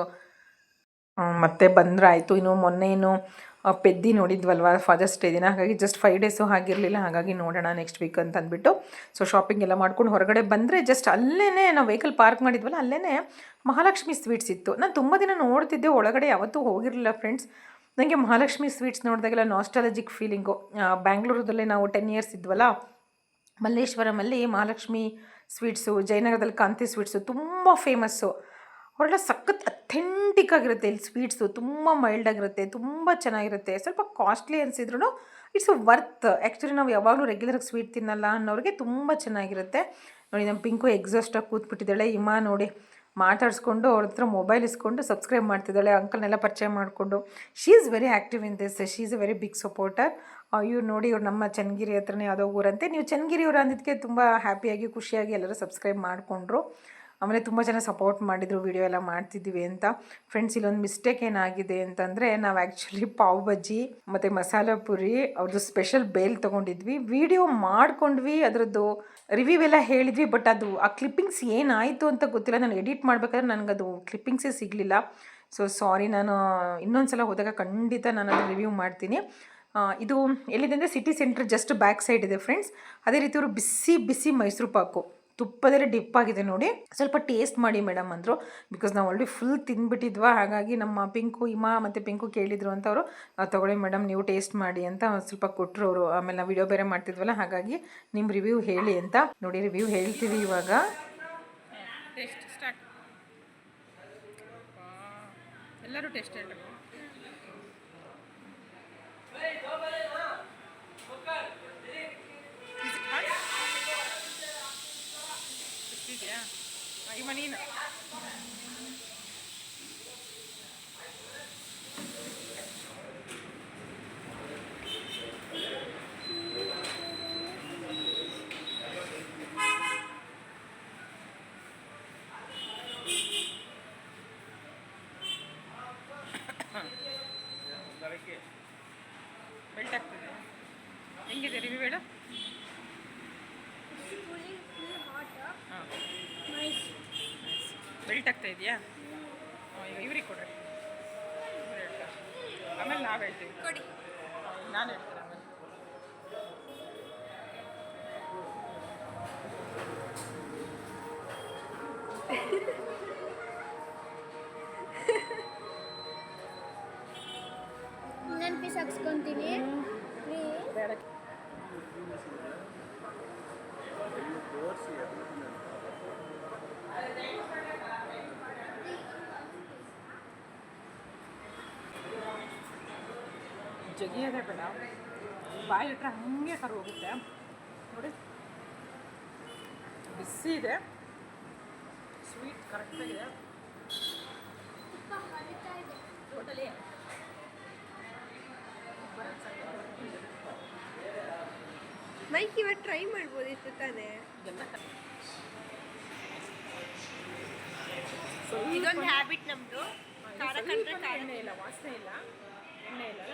ಮತ್ತೆ ಬಂದರೆ ಆಯಿತು. ಇನ್ನು ಮೊನ್ನೆ ಪೆದ್ದಿ ನೋಡಿದ್ವಲ್ವ ಫಾದರ್ಸ್ ಡೇ ದಿನ, ಹಾಗಾಗಿ ಜಸ್ಟ್ 5 ಡೇಸು ಆಗಿರಲಿಲ್ಲ. ಹಾಗಾಗಿ ನೋಡೋಣ ನೆಕ್ಸ್ಟ್ ವೀಕ್ ಅಂತ ಅಂದ್ಬಿಟ್ಟು ಸೊ ಶಾಪಿಂಗ್ ಎಲ್ಲ ಮಾಡ್ಕೊಂಡು ಹೊರಗಡೆ ಬಂದರೆ ಜಸ್ಟ್ ಅಲ್ಲೇ ನಾವು ವೆಹಿಕಲ್ ಪಾರ್ಕ್ ಮಾಡಿದ್ವಲ್ಲ, ಅಲ್ಲೇ ಮಹಾಲಕ್ಷ್ಮಿ ಸ್ವೀಟ್ಸ್ ಇತ್ತು. ನಾನು ತುಂಬ ದಿನ ನೋಡ್ತಿದ್ದೆ, ಒಳಗಡೆ ಯಾವತ್ತೂ ಹೋಗಿರಲಿಲ್ಲ ಫ್ರೆಂಡ್ಸ್. ನನಗೆ ಮಹಾಲಕ್ಷ್ಮಿ ಸ್ವೀಟ್ಸ್ ನೋಡಿದಾಗೆಲ್ಲ ನಾಸ್ಟಾಲಜಿಕ್ ಫೀಲಿಂಗು. ಬ್ಯಾಂಗ್ಳೂರದಲ್ಲೇ ನಾವು 10 ಇಯರ್ಸ್ ಇದ್ವಲ್ಲ, ಮಲ್ಲೇಶ್ವರಮಲ್ಲಿ ಮಹಾಲಕ್ಷ್ಮಿ ಸ್ವೀಟ್ಸು, ಜಯನಗರದಲ್ಲಿ ಕಾಂತಿ ಸ್ವೀಟ್ಸು ತುಂಬ ಫೇಮಸ್ಸು. ಅವರೆಲ್ಲ ಸಖತ್ ಅಥೆಂಟಿಕ್ ಆಗಿರುತ್ತೆ ಇಲ್ಲಿ ಸ್ವೀಟ್ಸು, ತುಂಬ ಮೈಲ್ಡ್ ಆಗಿರುತ್ತೆ, ತುಂಬ ಚೆನ್ನಾಗಿರುತ್ತೆ. ಸ್ವಲ್ಪ ಕಾಸ್ಟ್ಲಿ ಅನಿಸಿದ್ರು ಇಟ್ಸ್ ವರ್ತ್. ಆ್ಯಕ್ಚುಲಿ ನಾವು ಯಾವಾಗಲೂ ರೆಗ್ಯುಲರಾಗಿ ಸ್ವೀಟ್ ತಿನ್ನಲ್ಲ ಅನ್ನೋರಿಗೆ ತುಂಬ ಚೆನ್ನಾಗಿರುತ್ತೆ. ನೋಡಿ ನಮ್ಮ ಪಿಂಕು ಎಕ್ಸಾಸ್ಟಾಗಿ ಕೂತ್ಬಿಟ್ಟಿದ್ದಾಳೆ. ಇಮಾ ನೋಡಿ ಮಾತಾಡಿಸ್ಕೊಂಡು ಅವ್ರ ಹತ್ರ ಮೊಬೈಲ್ ಇಸ್ಕೊಂಡು ಸಬ್ಸ್ಕ್ರೈಬ್ ಮಾಡ್ತಿದ್ದಾಳೆ, ಅಂಕಲ್ನೆಲ್ಲ ಪರಿಚಯ ಮಾಡಿಕೊಂಡು. She is very active in this, she is a very big supporter. ಇವ್ರು ನೋಡಿ, ಇವ್ರು ನಮ್ಮ ಚನ್ನಗಿರಿ ಹತ್ರನೇ ಯಾವುದೋ ಊರಂತೆ. ನೀವು ಚನ್ನಗಿರಿಯವರು ಅಂದಿದ್ದಕ್ಕೆ ತುಂಬ ಹ್ಯಾಪಿಯಾಗಿ ಖುಷಿಯಾಗಿ ಎಲ್ಲರೂ ಸಬ್ಸ್ಕ್ರೈಬ್ ಮಾಡಿಕೊಂಡ್ರು. ಆಮೇಲೆ ತುಂಬ ಜನ ಸಪೋರ್ಟ್ ಮಾಡಿದರು ವಿಡಿಯೋ ಎಲ್ಲ ಮಾಡ್ತಿದ್ದೀವಿ ಅಂತ. ಫ್ರೆಂಡ್ಸ್, ಇಲ್ಲೊಂದು ಮಿಸ್ಟೇಕ್ ಏನಾಗಿದೆ ಅಂತಂದರೆ, ನಾವು ಆ್ಯಕ್ಚುಲಿ ಪಾವ್ ಬಜ್ಜಿ ಮತ್ತು ಮಸಾಲ ಪುರಿ ಅವ್ರದ್ದು ಸ್ಪೆಷಲ್ ಬೇಲ್ ತೊಗೊಂಡಿದ್ವಿ, ವಿಡಿಯೋ ಮಾಡ್ಕೊಂಡ್ವಿ, ಅದರದ್ದು ರಿವ್ಯೂ ಎಲ್ಲ ಹೇಳಿದ್ವಿ. ಬಟ್ ಅದು ಆ ಕ್ಲಿಪ್ಪಿಂಗ್ಸ್ ಏನಾಯಿತು ಅಂತ ಗೊತ್ತಿಲ್ಲ. ನಾನು ಎಡಿಟ್ ಮಾಡಬೇಕಾದ್ರೆ ನನಗದು ಕ್ಲಿಪ್ಪಿಂಗ್ಸೇ ಸಿಗಲಿಲ್ಲ. ಸೊ ಸಾರಿ, ನಾನು ಇನ್ನೊಂದು ಸಲ ಹೋದಾಗ ಖಂಡಿತ ನಾನು ಅದನ್ನು ರಿವ್ಯೂ ಮಾಡ್ತೀನಿ. ಇದು ಎಲ್ಲಿದೆ ಅಂದರೆ city centre just back side ಇದೆ ಫ್ರೆಂಡ್ಸ್. ಅದೇ ರೀತಿ ಅವರು ಬಿಸಿ ಮೈಸೂರು ಪಾಕು ತುಪ್ಪದಲ್ಲೇ ಡಿಪ್ ಆಗಿದೆ ನೋಡಿ, ಸ್ವಲ್ಪ ಟೇಸ್ಟ್ ಮಾಡಿ ಮೇಡಮ್ ಅಂದರು. ಬಿಕಾಸ್ ನಾವು ಆಲ್ರೆಡಿ ಫುಲ್ ತಿಂದ್ಬಿಟ್ಟಿದ್ವಾ. ಹಾಗಾಗಿ ನಮ್ಮ ಪಿಂಕು, ಇಮಾ ಮತ್ತು ಪಿಂಕು ಕೇಳಿದರು ಅಂತ ಅವರು, ತೊಗೊಳ್ಳಿ ಮೇಡಮ್ ನೀವು ಟೇಸ್ಟ್ ಮಾಡಿ ಅಂತ ಸ್ವಲ್ಪ ಕೊಟ್ಟರು ಅವರು. ಆಮೇಲೆ ನಾವು ವಿಡಿಯೋ ಬೇರೆ ಮಾಡ್ತಿದ್ವಲ್ಲ, ಹಾಗಾಗಿ ನಿಮ್ಮ ರಿವ್ಯೂ ಹೇಳಿ ಅಂತ. ನೋಡಿ ರಿವ್ಯೂ ಹೇಳ್ತೀವಿ ಇವಾಗ. Taste start. ಎಲ್ಲರೂ ಟೇಸ್ಟ್ ಹೇಳಿ. ಇದೆಯಾ ಇವ ನೀನು ಬೆಲ್ಟ್ ಆಗ್ತದೆ. ಹೆಂಗಿದೆ ರಿವ್ಯೂ ಬೇಡ? ಹಾಂ, ಬೆಲ್ಟ್ ಆಗ್ತಾ ಇದೆಯಾ? ಈಗ ಇವ್ರಿಗೆ ಕೊಡ್ರಿ, ಇವ್ರು ಹೇಳ್ತಾರೆ, ಆಮೇಲೆ ನಾವು ಹೇಳ್ತೀವಿ. ಕೊಡಿ, ನಾನು ಹೇಳ್ತೀನಿ ಆಮೇಲೆ. ಹಾಕ್ಸ್ಕೊಂತೀನಿ. ಜಗಿಯೋದೇ ಬೇಡ, ಬಾಯಿ ಇಟ್ಟರೆ ಹಾಗೆ ಕರು ಹೋಗುತ್ತೆ ನೋಡಿ. ಬಿಸಿ ಇದೆ, ಸ್ವೀಟ್ ಕರೆಕ್ಟಾಗಿದೆ ಟೋಟಲಿ. ಮೈಕ್ ಇವಾಗ ಟ್ರೈ ಮಾಡ್ಬೋದಿತ್ತು ತಾನೇ. ಇದೊಂದು ಹ್ಯಾಬಿಟ್ ನಮ್ಮದು. ಖಾರ ಕಂಡ್ರೆ ಖಾರ ಎಣ್ಣೆ ಇಲ್ಲ, ವಾಸನೆ ಇಲ್ಲ, ಎಣ್ಣೆ ಇಲ್ಲ.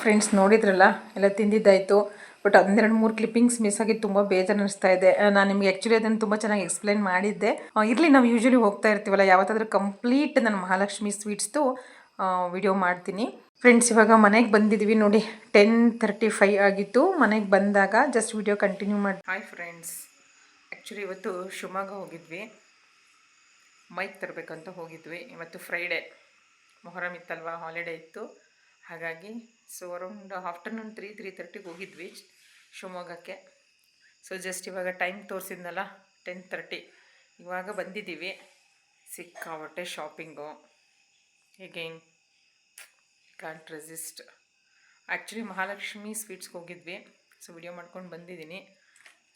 ಫ್ರೆಂಡ್ಸ್ ನೋಡಿದ್ರಲ್ಲ, ಎಲ್ಲ ತಿಂದಿದ್ದಾಯಿತು. ಬಟ್ 1-2-3 ಕ್ಲಿಪ್ಪಿಂಗ್ಸ್ ಮಿಸ್ ಆಗಿ ತುಂಬ ಬೇಜಾರು ಅನ್ನಿಸ್ತಾ ಇದೆ. ನಾನು ನಿಮಗೆ ಆ್ಯಕ್ಚುಲಿ ಅದನ್ನು ತುಂಬ ಚೆನ್ನಾಗಿ ಎಕ್ಸ್ಪ್ಲೈನ್ ಮಾಡಿದ್ದೆ. ಇರಲಿ, ನಾವು ಯೂಶ್ವಲಿ ಹೋಗ್ತಾ ಇರ್ತೀವಲ್ಲ, ಯಾವತ್ತಾದ್ರೂ ಕಂಪ್ಲೀಟ್ ನಾನು ಮಹಾಲಕ್ಷ್ಮಿ ಸ್ವೀಟ್ಸ್ದು ವಿಡಿಯೋ ಮಾಡ್ತೀನಿ. ಫ್ರೆಂಡ್ಸ್ ಇವಾಗ ಮನೆಗೆ ಬಂದಿದ್ದೀವಿ ನೋಡಿ. 10:35 ಆಗಿತ್ತು. ಮನೆಗೆ ಬಂದಾಗ ಜಸ್ಟ್ ವಿಡಿಯೋ ಕಂಟಿನ್ಯೂ ಮಾಡಿ. ಹಾಯ್ ಫ್ರೆಂಡ್ಸ್, ಆ್ಯಕ್ಚುಲಿ ಇವತ್ತು ಶಿವಮೊಗ್ಗ ಹೋಗಿದ್ವಿ, ಮೈಕ್ ತರಬೇಕಂತ ಹೋಗಿದ್ವಿ. ಇವತ್ತು ಫ್ರೈಡೇ, ಮೊಹರಂ ಇತ್ತಲ್ವ, ಹಾಲಿಡೇ ಇತ್ತು. ಹಾಗಾಗಿ ಸೊ ಅರೌಂಡ್ ಆಫ್ಟರ್ನೂನ್ 3:30 ಹೋಗಿದ್ವಿ ಶಿವಮೊಗ್ಗಕ್ಕೆ. ಸೊ ಜಸ್ಟ್ ಇವಾಗ ಟೈಮ್ ತೋರಿಸಿದ್ನಲ್ಲ 10:30, ಇವಾಗ ಬಂದಿದ್ದೀವಿ. ಸಿಕ್ಕಾಬಟ್ಟೆ shopping, again can't resist. Actually Mahalakshmi ಸ್ವೀಟ್ಸ್ಗೆ ಹೋಗಿದ್ವಿ, ಸೊ ವಿಡಿಯೋ ಮಾಡ್ಕೊಂಡು ಬಂದಿದ್ದೀನಿ.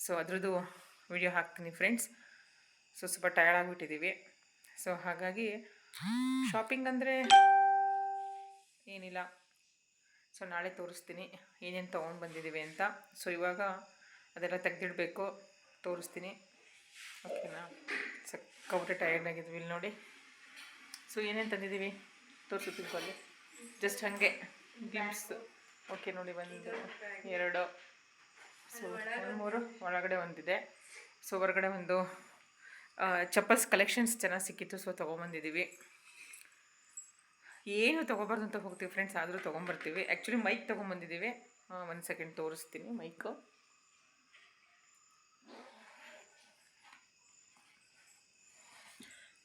ಸೊ ಅದ್ರದ್ದು ವಿಡಿಯೋ ಹಾಕ್ತೀನಿ ಫ್ರೆಂಡ್ಸ್. ಸೊ ಸ್ವಲ್ಪ ಟಯರ್ಡ್ ಆಗಿಬಿಟ್ಟಿದ್ದೀವಿ. ಸೊ ಹಾಗಾಗಿ ಶಾಪಿಂಗ್ ಅಂದರೆ ಏನಿಲ್ಲ. ಸೊ ನಾಳೆ ತೋರಿಸ್ತೀನಿ ಏನೇನು ತೊಗೊಂಡು ಬಂದಿದ್ದೀವಿ ಅಂತ. ಸೊ ಇವಾಗ ಅದೆಲ್ಲ ತೆಗೆದಿಡಬೇಕು, ತೋರಿಸ್ತೀನಿ, ಓಕೆನಾ. ಸಿಕ್ಕಾಪಟ್ಟೆ ಟಯರ್ಡ್ ಆಗಿದ್ವಿ ಇಲ್ಲಿ ನೋಡಿ. ಸೊ ಏನೇನು ತಂದಿದ್ದೀವಿ ತೋರಿಸುತ್ತೀನಿ ಅಲ್ಲಿ, ಜಸ್ಟ್ ಹಾಗೆ ಗ್ಲಿಮ್ಸ್. ಓಕೆ ನೋಡಿ, 1 2, ಸೊ 3 ಒಳಗಡೆ ಒಂದಿದೆ. ಸೊ ಹೊರಗಡೆ ಒಂದು ಚಪ್ಪಲ್ಸ್ ಕಲೆಕ್ಷನ್ಸ್ ಚೆನ್ನಾಗಿ ಸಿಕ್ಕಿತ್ತು, ಸೊ ತೊಗೊಂಬಂದಿದ್ದೀವಿ. ಏನು ತೊಗೊಬಾರ್ದು ಅಂತ ಹೋಗ್ತೀವಿ ಫ್ರೆಂಡ್ಸ್, ಆದರೂ ತೊಗೊಂಬರ್ತೀವಿ. ಆ್ಯಕ್ಚುಲಿ ಮೈಕ್ ತೊಗೊಂಬಂದಿದ್ದೀವಿ. 1 ಸೆಕೆಂಡ್ ತೋರಿಸ್ತೀನಿ ಮೈಕು.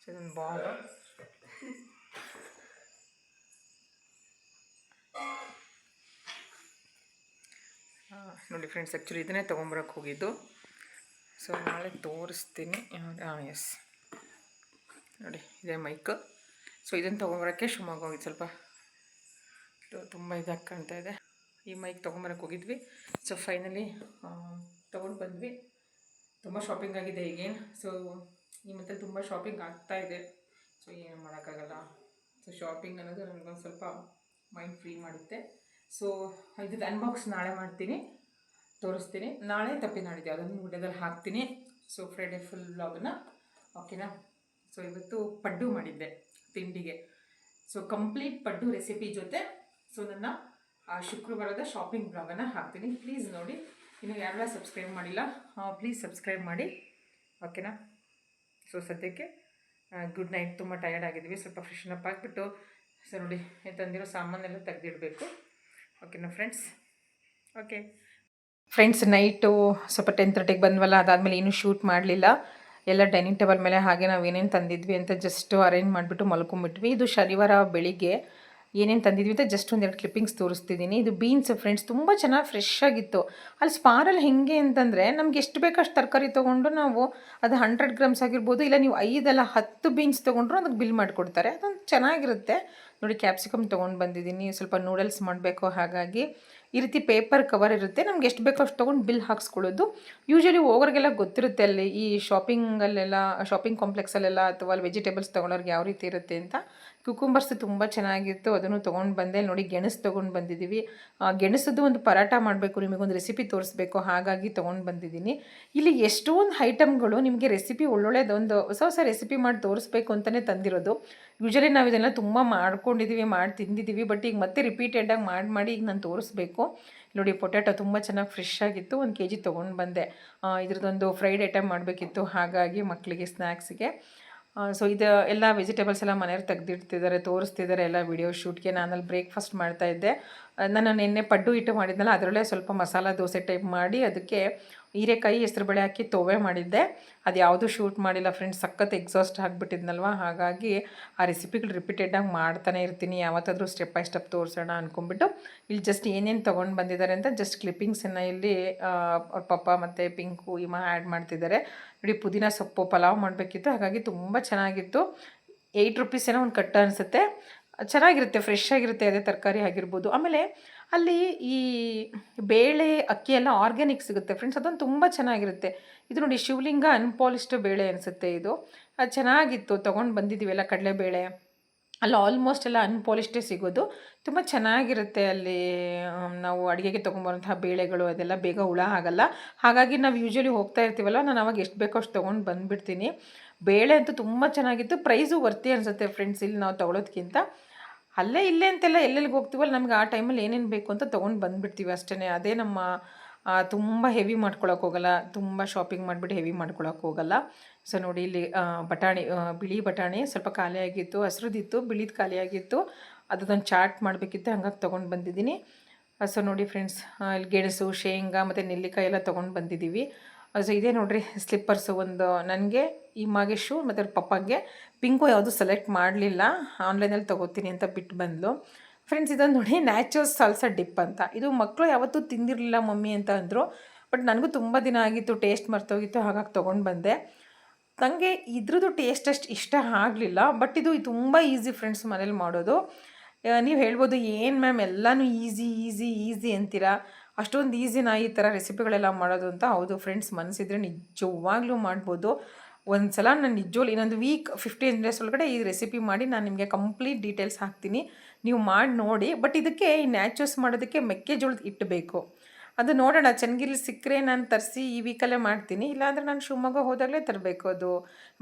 ಸೊ ಇದೊಂದು ಬಾಲ್, ನೋಡಿ ಫ್ರೆಂಡ್ಸ್, ಆ್ಯಕ್ಚುಲಿ ಇದನ್ನೇ ತೊಗೊಂಬರಕ್ಕೆ ಹೋಗಿದ್ದು. ಸೊ ನಾಳೆ ತೋರಿಸ್ತೀನಿ. ಎಸ್ ನೋಡಿ, ಇದೇ ಮೈಕು. ಸೊ ಇದನ್ನು ತೊಗೊಂಬರೋಕ್ಕೆ ಶಿವಮೊಗ್ಗ ಹೋಗಿದ್ದು. ಸ್ವಲ್ಪ ತುಂಬ ಇದಾಗಿ ಕಾಣ್ತಾ ಇದೆ. ಈ ಮೈಕ್ ತೊಗೊಂಬರಕ್ಕೆ ಹೋಗಿದ್ವಿ. ಸೊ ಫೈನಲಿ ತೊಗೊಂಡು ಬಂದ್ವಿ. ತುಂಬ ಶಾಪಿಂಗ್ ಆಗಿದೆ ಈಗೇನು. ಸೊ ಈ ಮತ್ತೆ ತುಂಬ ಶಾಪಿಂಗ್ ಆಗ್ತಾ ಇದೆ. ಸೊ ಏನು ಮಾಡೋಕ್ಕಾಗಲ್ಲ. ಸೊ ಶಾಪಿಂಗ್ ಅನ್ನೋದು ನನಗೊಂದು ಸ್ವಲ್ಪ ಮೈಂಡ್ ಫ್ರೀ ಮಾಡುತ್ತೆ. ಸೊ ಇದ್ರದ್ದು ಅನ್ಬಾಕ್ಸ್ ನಾಳೆ ಮಾಡ್ತೀನಿ, ತೋರಿಸ್ತೀನಿ. ನಾಳೆ ತಪ್ಪಿನಾಡಿದ್ದೆ ಅದನ್ನು ವಿಡಿಯೋದಲ್ಲಿ ಹಾಕ್ತೀನಿ. ಸೊ ಫ್ರೈಡೇ ಫುಲ್ ವ್ಲಾಗನ್ನ, ಓಕೆನಾ. ಸೊ ಇವತ್ತು ಪಡ್ಡು ಮಾಡಿದ್ದೆ ತಿಂಡಿಗೆ. ಸೊ ಕಂಪ್ಲೀಟ್ ಪಡ್ಡು ರೆಸಿಪಿ ಜೊತೆ ಸೊ ನನ್ನ ಶುಕ್ರವಾರದ ಶಾಪಿಂಗ್ ಬ್ಲಾಗನ್ನು ಹಾಕ್ತೀನಿ. ಪ್ಲೀಸ್ ನೋಡಿ. ಇನ್ನು ಯಾರೆಲ್ಲ ಸಬ್ಸ್ಕ್ರೈಬ್ ಮಾಡಿಲ್ಲ, ಪ್ಲೀಸ್ ಸಬ್ಸ್ಕ್ರೈಬ್ ಮಾಡಿ, ಓಕೆನಾ. ಸೊ ಸದ್ಯಕ್ಕೆ ಗುಡ್ ನೈಟ್. ತುಂಬ ಟಯರ್ಡ್ ಆಗಿದ್ವಿ. ಸ್ವಲ್ಪ ಫ್ರೆಶನ್ ಅಪ್ ಆಗಿಬಿಟ್ಟು ಸೊ ನೋಡಿ ತಂದಿರೋ ಸಾಮಾನೆಲ್ಲ ತೆಗೆದಿಡಬೇಕು, ಓಕೆನಾ ಫ್ರೆಂಡ್ಸ್. ಓಕೆ ಫ್ರೆಂಡ್ಸ್, ನೈಟು ಸ್ವಲ್ಪ 10:30ಗೆ ಬಂದ್ವಲ್ಲ, ಅದಾದಮೇಲೆ ಏನೂ ಶೂಟ್ ಮಾಡಲಿಲ್ಲ. ಎಲ್ಲ ಡೈನಿಂಗ್ ಟೇಬಲ್ ಮೇಲೆ ಹಾಗೆ ನಾವು ಏನೇನು ತಂದಿದ್ವಿ ಅಂತ ಜಸ್ಟ್ ಅರೇಂಜ್ ಮಾಡಿಬಿಟ್ಟು ಮಲ್ಕೊಂಬಿಟ್ವಿ. ಇದು ಶನಿವಾರ ಬೆಳಿಗ್ಗೆ ಏನೇನು ತಂದಿದ್ವಿ ಅಂತ ಜಸ್ಟ್ 1-2 ಕ್ಲಿಪ್ಪಿಂಗ್ಸ್ ತೋರಿಸ್ತಿದ್ದೀನಿ. ಇದು ಬೀನ್ಸ್ ಫ್ರೆಂಡ್ಸ್, ತುಂಬ ಚೆನ್ನಾಗಿ ಫ್ರೆಶ್ ಆಗಿತ್ತು. ಅಲ್ಲಿ ಸ್ಪಾರಲ್ಲಿ ಹೆಂಗೆ ಅಂತಂದರೆ ನಮ್ಗೆ ಎಷ್ಟು ಬೇಕೋ ಅಷ್ಟು ತರಕಾರಿ ತೊಗೊಂಡು ನಾವು ಅದು 100 ಗ್ರಾಮ್ಸ್ ಆಗಿರ್ಬೋದು, ಇಲ್ಲ ನೀವು 5 ಅಲ್ಲ 10 ಬೀನ್ಸ್ ತೊಗೊಂಡ್ರು ಅದಕ್ಕೆ ಬಿಲ್ ಮಾಡಿಕೊಡ್ತಾರೆ. ಅದೊಂದು ಚೆನ್ನಾಗಿರುತ್ತೆ ನೋಡಿ. ಕ್ಯಾಪ್ಸಿಕಮ್ ತೊಗೊಂಡು ಬಂದಿದ್ದೀನಿ, ಸ್ವಲ್ಪ ನೂಡಲ್ಸ್ ಮಾಡಬೇಕು. ಹಾಗಾಗಿ ಈ ರೀತಿ ಪೇಪರ್ ಕವರ್ ಇರುತ್ತೆ, ನಮ್ಗೆ ಎಷ್ಟು ಬೇಕೋ ಅಷ್ಟು ತೊಗೊಂಡು ಬಿಲ್ ಹಾಕ್ಸ್ಕೊಳ್ಳೋದು. ಯೂಶ್ವಲಿ ಹೋಗೋರಿಗೆಲ್ಲ ಗೊತ್ತಿರುತ್ತೆ ಅಲ್ಲಿ ಈ ಶಾಪಿಂಗಲ್ಲೆಲ್ಲ, ಶಾಪಿಂಗ್ ಕಾಂಪ್ಲೆಕ್ಸಲ್ಲೆಲ್ಲ ಅಥವಾ ಅಲ್ಲಿ ವೆಜಿಟೇಬಲ್ಸ್ ತೊಗೊಳೋರ್ಗೆ ಯಾವ ರೀತಿ ಇರುತ್ತೆ ಅಂತ. ಕುಕುಂಬರ್ಸ್ ತುಂಬ ಚೆನ್ನಾಗಿತ್ತು, ಅದನ್ನು ತೊಗೊಂಡು ಬಂದೆ. ನೋಡಿ ಗೆಣಸು ತೊಗೊಂಡು ಬಂದಿದ್ದೀವಿ. ಗೆಣಸದ್ದು ಒಂದು ಪರಾಟ ಮಾಡಬೇಕು, ನಿಮಗೊಂದು ರೆಸಿಪಿ ತೋರಿಸ್ಬೇಕು, ಹಾಗಾಗಿ ತೊಗೊಂಡು ಬಂದಿದ್ದೀನಿ. ಇಲ್ಲಿ ಎಷ್ಟೊಂದು ಐಟಮ್ಗಳು ನಿಮಗೆ ರೆಸಿಪಿ ಒಳ್ಳೊಳ್ಳೆದೊಂದು ಹೊಸ ಹೊಸ ರೆಸಿಪಿ ಮಾಡಿ ತೋರಿಸ್ಬೇಕು ಅಂತಲೇ ತಂದಿರೋದು. ಯೂಶಲಿ ನಾವು ಇದೆಲ್ಲ ತುಂಬ ಮಾಡ್ಕೊಂಡಿದ್ದೀವಿ, ಮಾಡಿ ತಿಂದಿದ್ದೀವಿ. ಬಟ್ ಈಗ ಮತ್ತೆ ರಿಪೀಟೆಡಾಗಿ ಮಾಡಿ ಈಗ ನಾನು ತೋರಿಸ್ಬೇಕು. ನೋಡಿ ಪೊಟ್ಯಾಟೊ ತುಂಬ ಚೆನ್ನಾಗಿ ಫ್ರೆಶ್ ಆಗಿತ್ತು, 1 kg ತೊಗೊಂಡು ಬಂದೆ. ಇದ್ರದ್ದೊಂದು ಫ್ರೈಡ್ ಐಟಮ್ ಮಾಡಬೇಕಿತ್ತು, ಹಾಗಾಗಿ ಮಕ್ಕಳಿಗೆ ಸ್ನ್ಯಾಕ್ಸಿಗೆ. ಸೊ ಇದು ಎಲ್ಲ ವೆಜಿಟೇಬಲ್ಸ್ ಎಲ್ಲ ಮನೆಯವ್ರು ತೆಗೆದಿಡ್ತಿದ್ದಾರೆ, ತೋರಿಸ್ತಿದ್ದಾರೆ ಎಲ್ಲ ವಿಡಿಯೋ ಶೂಟ್ಗೆ. ನಾನಲ್ಲಿ ಬ್ರೇಕ್ಫಾಸ್ಟ್ ಮಾಡ್ತಾಯಿದ್ದೆ. ನಾನು ನಿನ್ನೆ ಪಡ್ಡು ಹಿಟ್ಟು ಮಾಡಿದ್ನಲ್ಲ, ಅದರಲ್ಲೇ ಸ್ವಲ್ಪ ಮಸಾಲ ದೋಸೆ ಟೈಪ್ ಮಾಡಿ ಅದಕ್ಕೆ ಹೀರೆಕಾಯಿ ಹೆಸರುಬೇಳೆ ಹಾಕಿ ತೋವೆ ಮಾಡಿದ್ದೆ. ಅದು ಯಾವುದೂ ಶೂಟ್ ಮಾಡಿಲ್ಲ ಫ್ರೆಂಡ್ಸ್, ಸಖತ್ ಎಕ್ಸಾಸ್ಟ್ ಆಗಿಬಿಟ್ಟಿದ್ನಲ್ವ. ಹಾಗಾಗಿ ಆ ರೆಸಿಪಿಗಳು ರಿಪೀಟೆಡಾಗಿ ಮಾಡ್ತಾನೆ ಇರ್ತೀನಿ, ಯಾವತ್ತಾದರೂ ಸ್ಟೆಪ್ ಬೈ ಸ್ಟೆಪ್ ತೋರಿಸೋಣ ಅಂದ್ಕೊಂಬಿಟ್ಟು ಇಲ್ಲಿ ಜಸ್ಟ್ ಏನೇನು ತೊಗೊಂಡು ಬಂದಿದ್ದಾರೆ ಅಂತ ಜಸ್ಟ್ ಕ್ಲಿಪ್ಪಿಂಗ್ಸನ್ನು ಇಲ್ಲಿ ಅವ್ರ ಪಪ್ಪ ಮತ್ತು ಪಿಂಕು ಇಮ್ಮ ಆ್ಯಡ್ ಮಾಡ್ತಿದ್ದಾರೆ. ನೋಡಿ ಪುದೀನ ಸೊಪ್ಪು ಪಲಾವ್ ಮಾಡಬೇಕಿತ್ತು, ಹಾಗಾಗಿ ತುಂಬ ಚೆನ್ನಾಗಿತ್ತು. 8 rupees ಏನೋ ಒಂದು ಕಟ್ಟು ಅನಿಸುತ್ತೆ. ಚೆನ್ನಾಗಿರುತ್ತೆ, ಫ್ರೆಶ್ ಆಗಿರುತ್ತೆ, ಅದೇ ತರಕಾರಿ ಆಗಿರ್ಬೋದು. ಆಮೇಲೆ ಅಲ್ಲಿ ಈ ಬೇಳೆ ಅಕ್ಕಿ ಎಲ್ಲ ಆರ್ಗ್ಯಾನಿಕ್ ಸಿಗುತ್ತೆ ಫ್ರೆಂಡ್ಸ್, ಅದೊಂದು ತುಂಬ ಚೆನ್ನಾಗಿರುತ್ತೆ. ಇದು ನೋಡಿ ಶಿವಲಿಂಗ ಅನ್ಪಾಲಿಶ್ಡ್ ಬೇಳೆ ಅನಿಸುತ್ತೆ ಇದು. ಅದು ಚೆನ್ನಾಗಿತ್ತು, ತೊಗೊಂಡು ಬಂದಿದ್ದೀವಿ ಎಲ್ಲ ಕಡಲೆಬೇಳೆ. ಅಲ್ಲಿ ಆಲ್ಮೋಸ್ಟ್ ಎಲ್ಲ ಅನ್ಪಾಲಿಶ್ಡೇ ಸಿಗೋದು, ತುಂಬ ಚೆನ್ನಾಗಿರುತ್ತೆ ಅಲ್ಲಿ. ನಾವು ಅಡುಗೆಗೆ ತೊಗೊಂಬರುವಂತಹ ಬೇಳೆಗಳು ಅದೆಲ್ಲ ಬೇಗ ಹುಳ ಆಗಲ್ಲ. ಹಾಗಾಗಿ ನಾವು ಯೂಶ್ವಲಿ ಹೋಗ್ತಾ ಇರ್ತೀವಲ್ಲ, ನಾನು ಅವಾಗ ಎಷ್ಟು ಬೇಕೋ ಅಷ್ಟು ತೊಗೊಂಡು ಬಂದುಬಿಡ್ತೀನಿ. ಬೇಳೆ ಅಂತೂ ತುಂಬ ಚೆನ್ನಾಗಿತ್ತು, ಪ್ರೈಸು ವರ್ತಿ ಅನಿಸುತ್ತೆ ಫ್ರೆಂಡ್ಸ್ ಇಲ್ಲಿ ನಾವು ತೊಗೊಳೋದಕ್ಕಿಂತ. ಅಲ್ಲೇ ಇಲ್ಲೇ ಅಂತೆಲ್ಲ ಎಲ್ಲೆಲ್ಲಿಗೆ ಹೋಗ್ತೀವಲ್ಲ, ನಮ್ಗೆ ಆ ಟೈಮಲ್ಲಿ ಏನೇನು ಬೇಕು ಅಂತ ತೊಗೊಂಡು ಬಂದುಬಿಡ್ತೀವಿ ಅಷ್ಟೇ. ಅದೇ ನಮ್ಮ ತುಂಬ ಹೆವಿ ಮಾಡ್ಕೊಳಕ್ಕೆ ಹೋಗಲ್ಲ, ತುಂಬ ಶಾಪಿಂಗ್ ಮಾಡಿಬಿಟ್ಟು ಹೆವಿ ಮಾಡ್ಕೊಳಕ್ಕೆ ಹೋಗಲ್ಲ. ಸೊ ನೋಡಿ ಇಲ್ಲಿ ಬಟಾಣಿ, ಬಿಳಿ ಬಟಾಣಿ ಸ್ವಲ್ಪ ಖಾಲಿಯಾಗಿತ್ತು, ಹಸ್ರದಿತ್ತು, ಬಿಳಿದು ಖಾಲಿಯಾಗಿತ್ತು. ಅದೊಂದು ಚಾಟ್ ಮಾಡಬೇಕಿತ್ತು, ಹಂಗಾಗಿ ತೊಗೊಂಡು ಬಂದಿದ್ದೀನಿ. ಸೊ ನೋಡಿ ಫ್ರೆಂಡ್ಸ್, ಇಲ್ಲಿ ಗೆಣಸು, ಶೇಂಗಾ ಮತ್ತು ನೆಲ್ಲಿಕಾಯಿ ಎಲ್ಲ ತೊಗೊಂಡು ಬಂದಿದ್ದೀವಿ. ಸೊ ಇದೇ ನೋಡಿರಿ ಸ್ಲಿಪ್ಪರ್ಸು, ಒಂದು ನನಗೆ ಈ ಮಾಗೆ ಶೂ ಮತ್ತು ಅವ್ರ ಪಪ್ಪಂಗೆ. ಪಿಂಕು ಯಾವುದು ಸೆಲೆಕ್ಟ್ ಮಾಡಲಿಲ್ಲ, ಆನ್ಲೈನಲ್ಲಿ ತೊಗೋತೀನಿ ಅಂತ ಬಿಟ್ಟು ಬಂದಳು. ಫ್ರೆಂಡ್ಸ್ ಇದೊಂದು ನೋಡಿ ನ್ಯಾಚುರಲ್ಸ್ ಸಾಲ್ಸಾ ಡಿಪ್ ಅಂತ. ಇದು ಮಕ್ಕಳು ಯಾವತ್ತೂ ತಿಂದಿರಲಿಲ್ಲ ಮಮ್ಮಿ ಅಂತ ಅಂದರು. ಬಟ್ ನನಗೂ ತುಂಬ ದಿನ ಆಗಿತ್ತು, ಟೇಸ್ಟ್ ಮರ್ತೋಗಿತ್ತು, ಹಾಗಾಗಿ ತೊಗೊಂಡು ಬಂದೆ. ನನಗೆ ಇದ್ರದ್ದು ಟೇಸ್ಟ್ ಅಷ್ಟು ಇಷ್ಟ ಆಗಲಿಲ್ಲ, ಬಟ್ ಇದು ತುಂಬ ಈಸಿ ಫ್ರೆಂಡ್ಸ್ ಮನೇಲಿ ಮಾಡೋದು. ನೀವು ಹೇಳ್ಬೋದು ಏನು ಮ್ಯಾಮ್ ಎಲ್ಲನೂ ಈಸಿ ಅಂತೀರಾ, ಅಷ್ಟೊಂದು ಈಸಿನಾ ಈ ಥರ ರೆಸಿಪಿಗಳೆಲ್ಲ ಮಾಡೋದು ಅಂತ. ಹೌದು ಫ್ರೆಂಡ್ಸ್, ಮನಸ್ಸಿದ್ರೆ ನಿಜವಾಗ್ಲೂ ಮಾಡ್ಬೋದು. ಒಂದು ಸಲ ನಾನು ನಿಜವಾಗ್ಲೂ ಇನ್ನೊಂದು ವೀಕ್ 15 days ಒಳಗಡೆ ಈ ರೆಸಿಪಿ ಮಾಡಿ ನಾನು ನಿಮಗೆ ಕಂಪ್ಲೀಟ್ ಡೀಟೇಲ್ಸ್ ಹಾಕ್ತೀನಿ, ನೀವು ಮಾಡಿ ನೋಡಿ. ಬಟ್ ಇದಕ್ಕೆ ಈ ನ್ಯಾಚುರಲ್ಸ್ ಮಾಡೋದಕ್ಕೆ ಮೆಕ್ಕೆಜೋಳದ ಹಿಟ್ಟು ಬೇಕು. ಅದು ನೋಡೋಣ, ಚನ್ನಗಿರಿ ಸಿಕ್ಕರೆ ನಾನು ತರಿಸಿ ಈ ವೀಕಲ್ಲೇ ಮಾಡ್ತೀನಿ, ಇಲ್ಲಾಂದರೆ ನಾನು ಶಿವಮೊಗ್ಗ ಹೋದಾಗಲೇ ತರಬೇಕು. ಅದು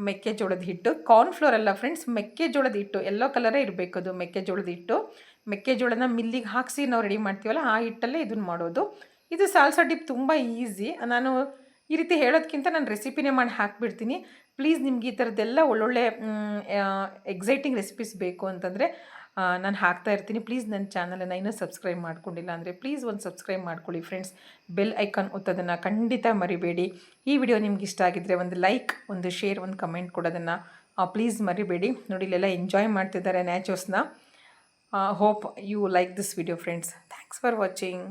ಮೆಕ್ಕೆಜೋಳದ ಹಿಟ್ಟು, ಕಾರ್ನ್ಫ್ಲೋರ್ ಅಲ್ಲ ಫ್ರೆಂಡ್ಸ್, ಮೆಕ್ಕೆಜೋಳದ ಹಿಟ್ಟು, ಎಲ್ಲೋ ಕಲರೇ ಇರಬೇಕು ಅದು ಮೆಕ್ಕೆಜೋಳದ ಹಿಟ್ಟು. ಮೆಕ್ಕೆಜೋಳನ ಮಿಲ್ಲಿಗೆ ಹಾಕಿಸಿ ನಾವು ರೆಡಿ ಮಾಡ್ತೀವಲ್ಲ, ಆ ಹಿಟ್ಟಲ್ಲೇ ಇದನ್ನು ಮಾಡೋದು. ಇದು ಸಾಲ್ಸಾ ಡಿಪ್ ತುಂಬ ಈಸಿ. ನಾನು ಈ ರೀತಿ ಹೇಳೋದಕ್ಕಿಂತ ನಾನು ರೆಸಿಪಿನೇ ಮಾಡಿ ಹಾಕಿಬಿಡ್ತೀನಿ. ಪ್ಲೀಸ್ ನಿಮ್ಗೆ ಈ ಥರದ್ದೆಲ್ಲ ಒಳ್ಳೊಳ್ಳೆ ಎಕ್ಸೈಟಿಂಗ್ ರೆಸಿಪೀಸ್ ಬೇಕು ಅಂತಂದರೆ ನಾನು ಹಾಕ್ತಾ ಇರ್ತೀನಿ. ಪ್ಲೀಸ್ ನನ್ನ ಚಾನಲನ್ನು ಇನ್ನೂ ಸಬ್ಸ್ಕ್ರೈಬ್ ಮಾಡ್ಕೊಂಡಿಲ್ಲ ಅಂದರೆ ಪ್ಲೀಸ್ ಒಂದು ಸಬ್ಸ್ಕ್ರೈಬ್ ಮಾಡ್ಕೊಳ್ಳಿ ಫ್ರೆಂಡ್ಸ್. ಬೆಲ್ ಐಕಾನ್ ಒತ್ತೋದನ್ನು ಖಂಡಿತ ಮರಿಬೇಡಿ. ಈ ವಿಡಿಯೋ ನಿಮ್ಗೆ ಇಷ್ಟ ಆಗಿದ್ದರೆ ಒಂದು ಲೈಕ್, ಒಂದು ಶೇರ್, ಒಂದು ಕಮೆಂಟ್ ಕೊಡೋದನ್ನು ಪ್ಲೀಸ್ ಮರಿಬೇಡಿ. ನೋಡಿ ಇಲ್ಲೆಲ್ಲ ಎಂಜಾಯ್ ಮಾಡ್ತಿದ್ದಾರೆ ನ್ಯಾಚೋಸ್ನ. Hope you like this video friends. Thanks for watching.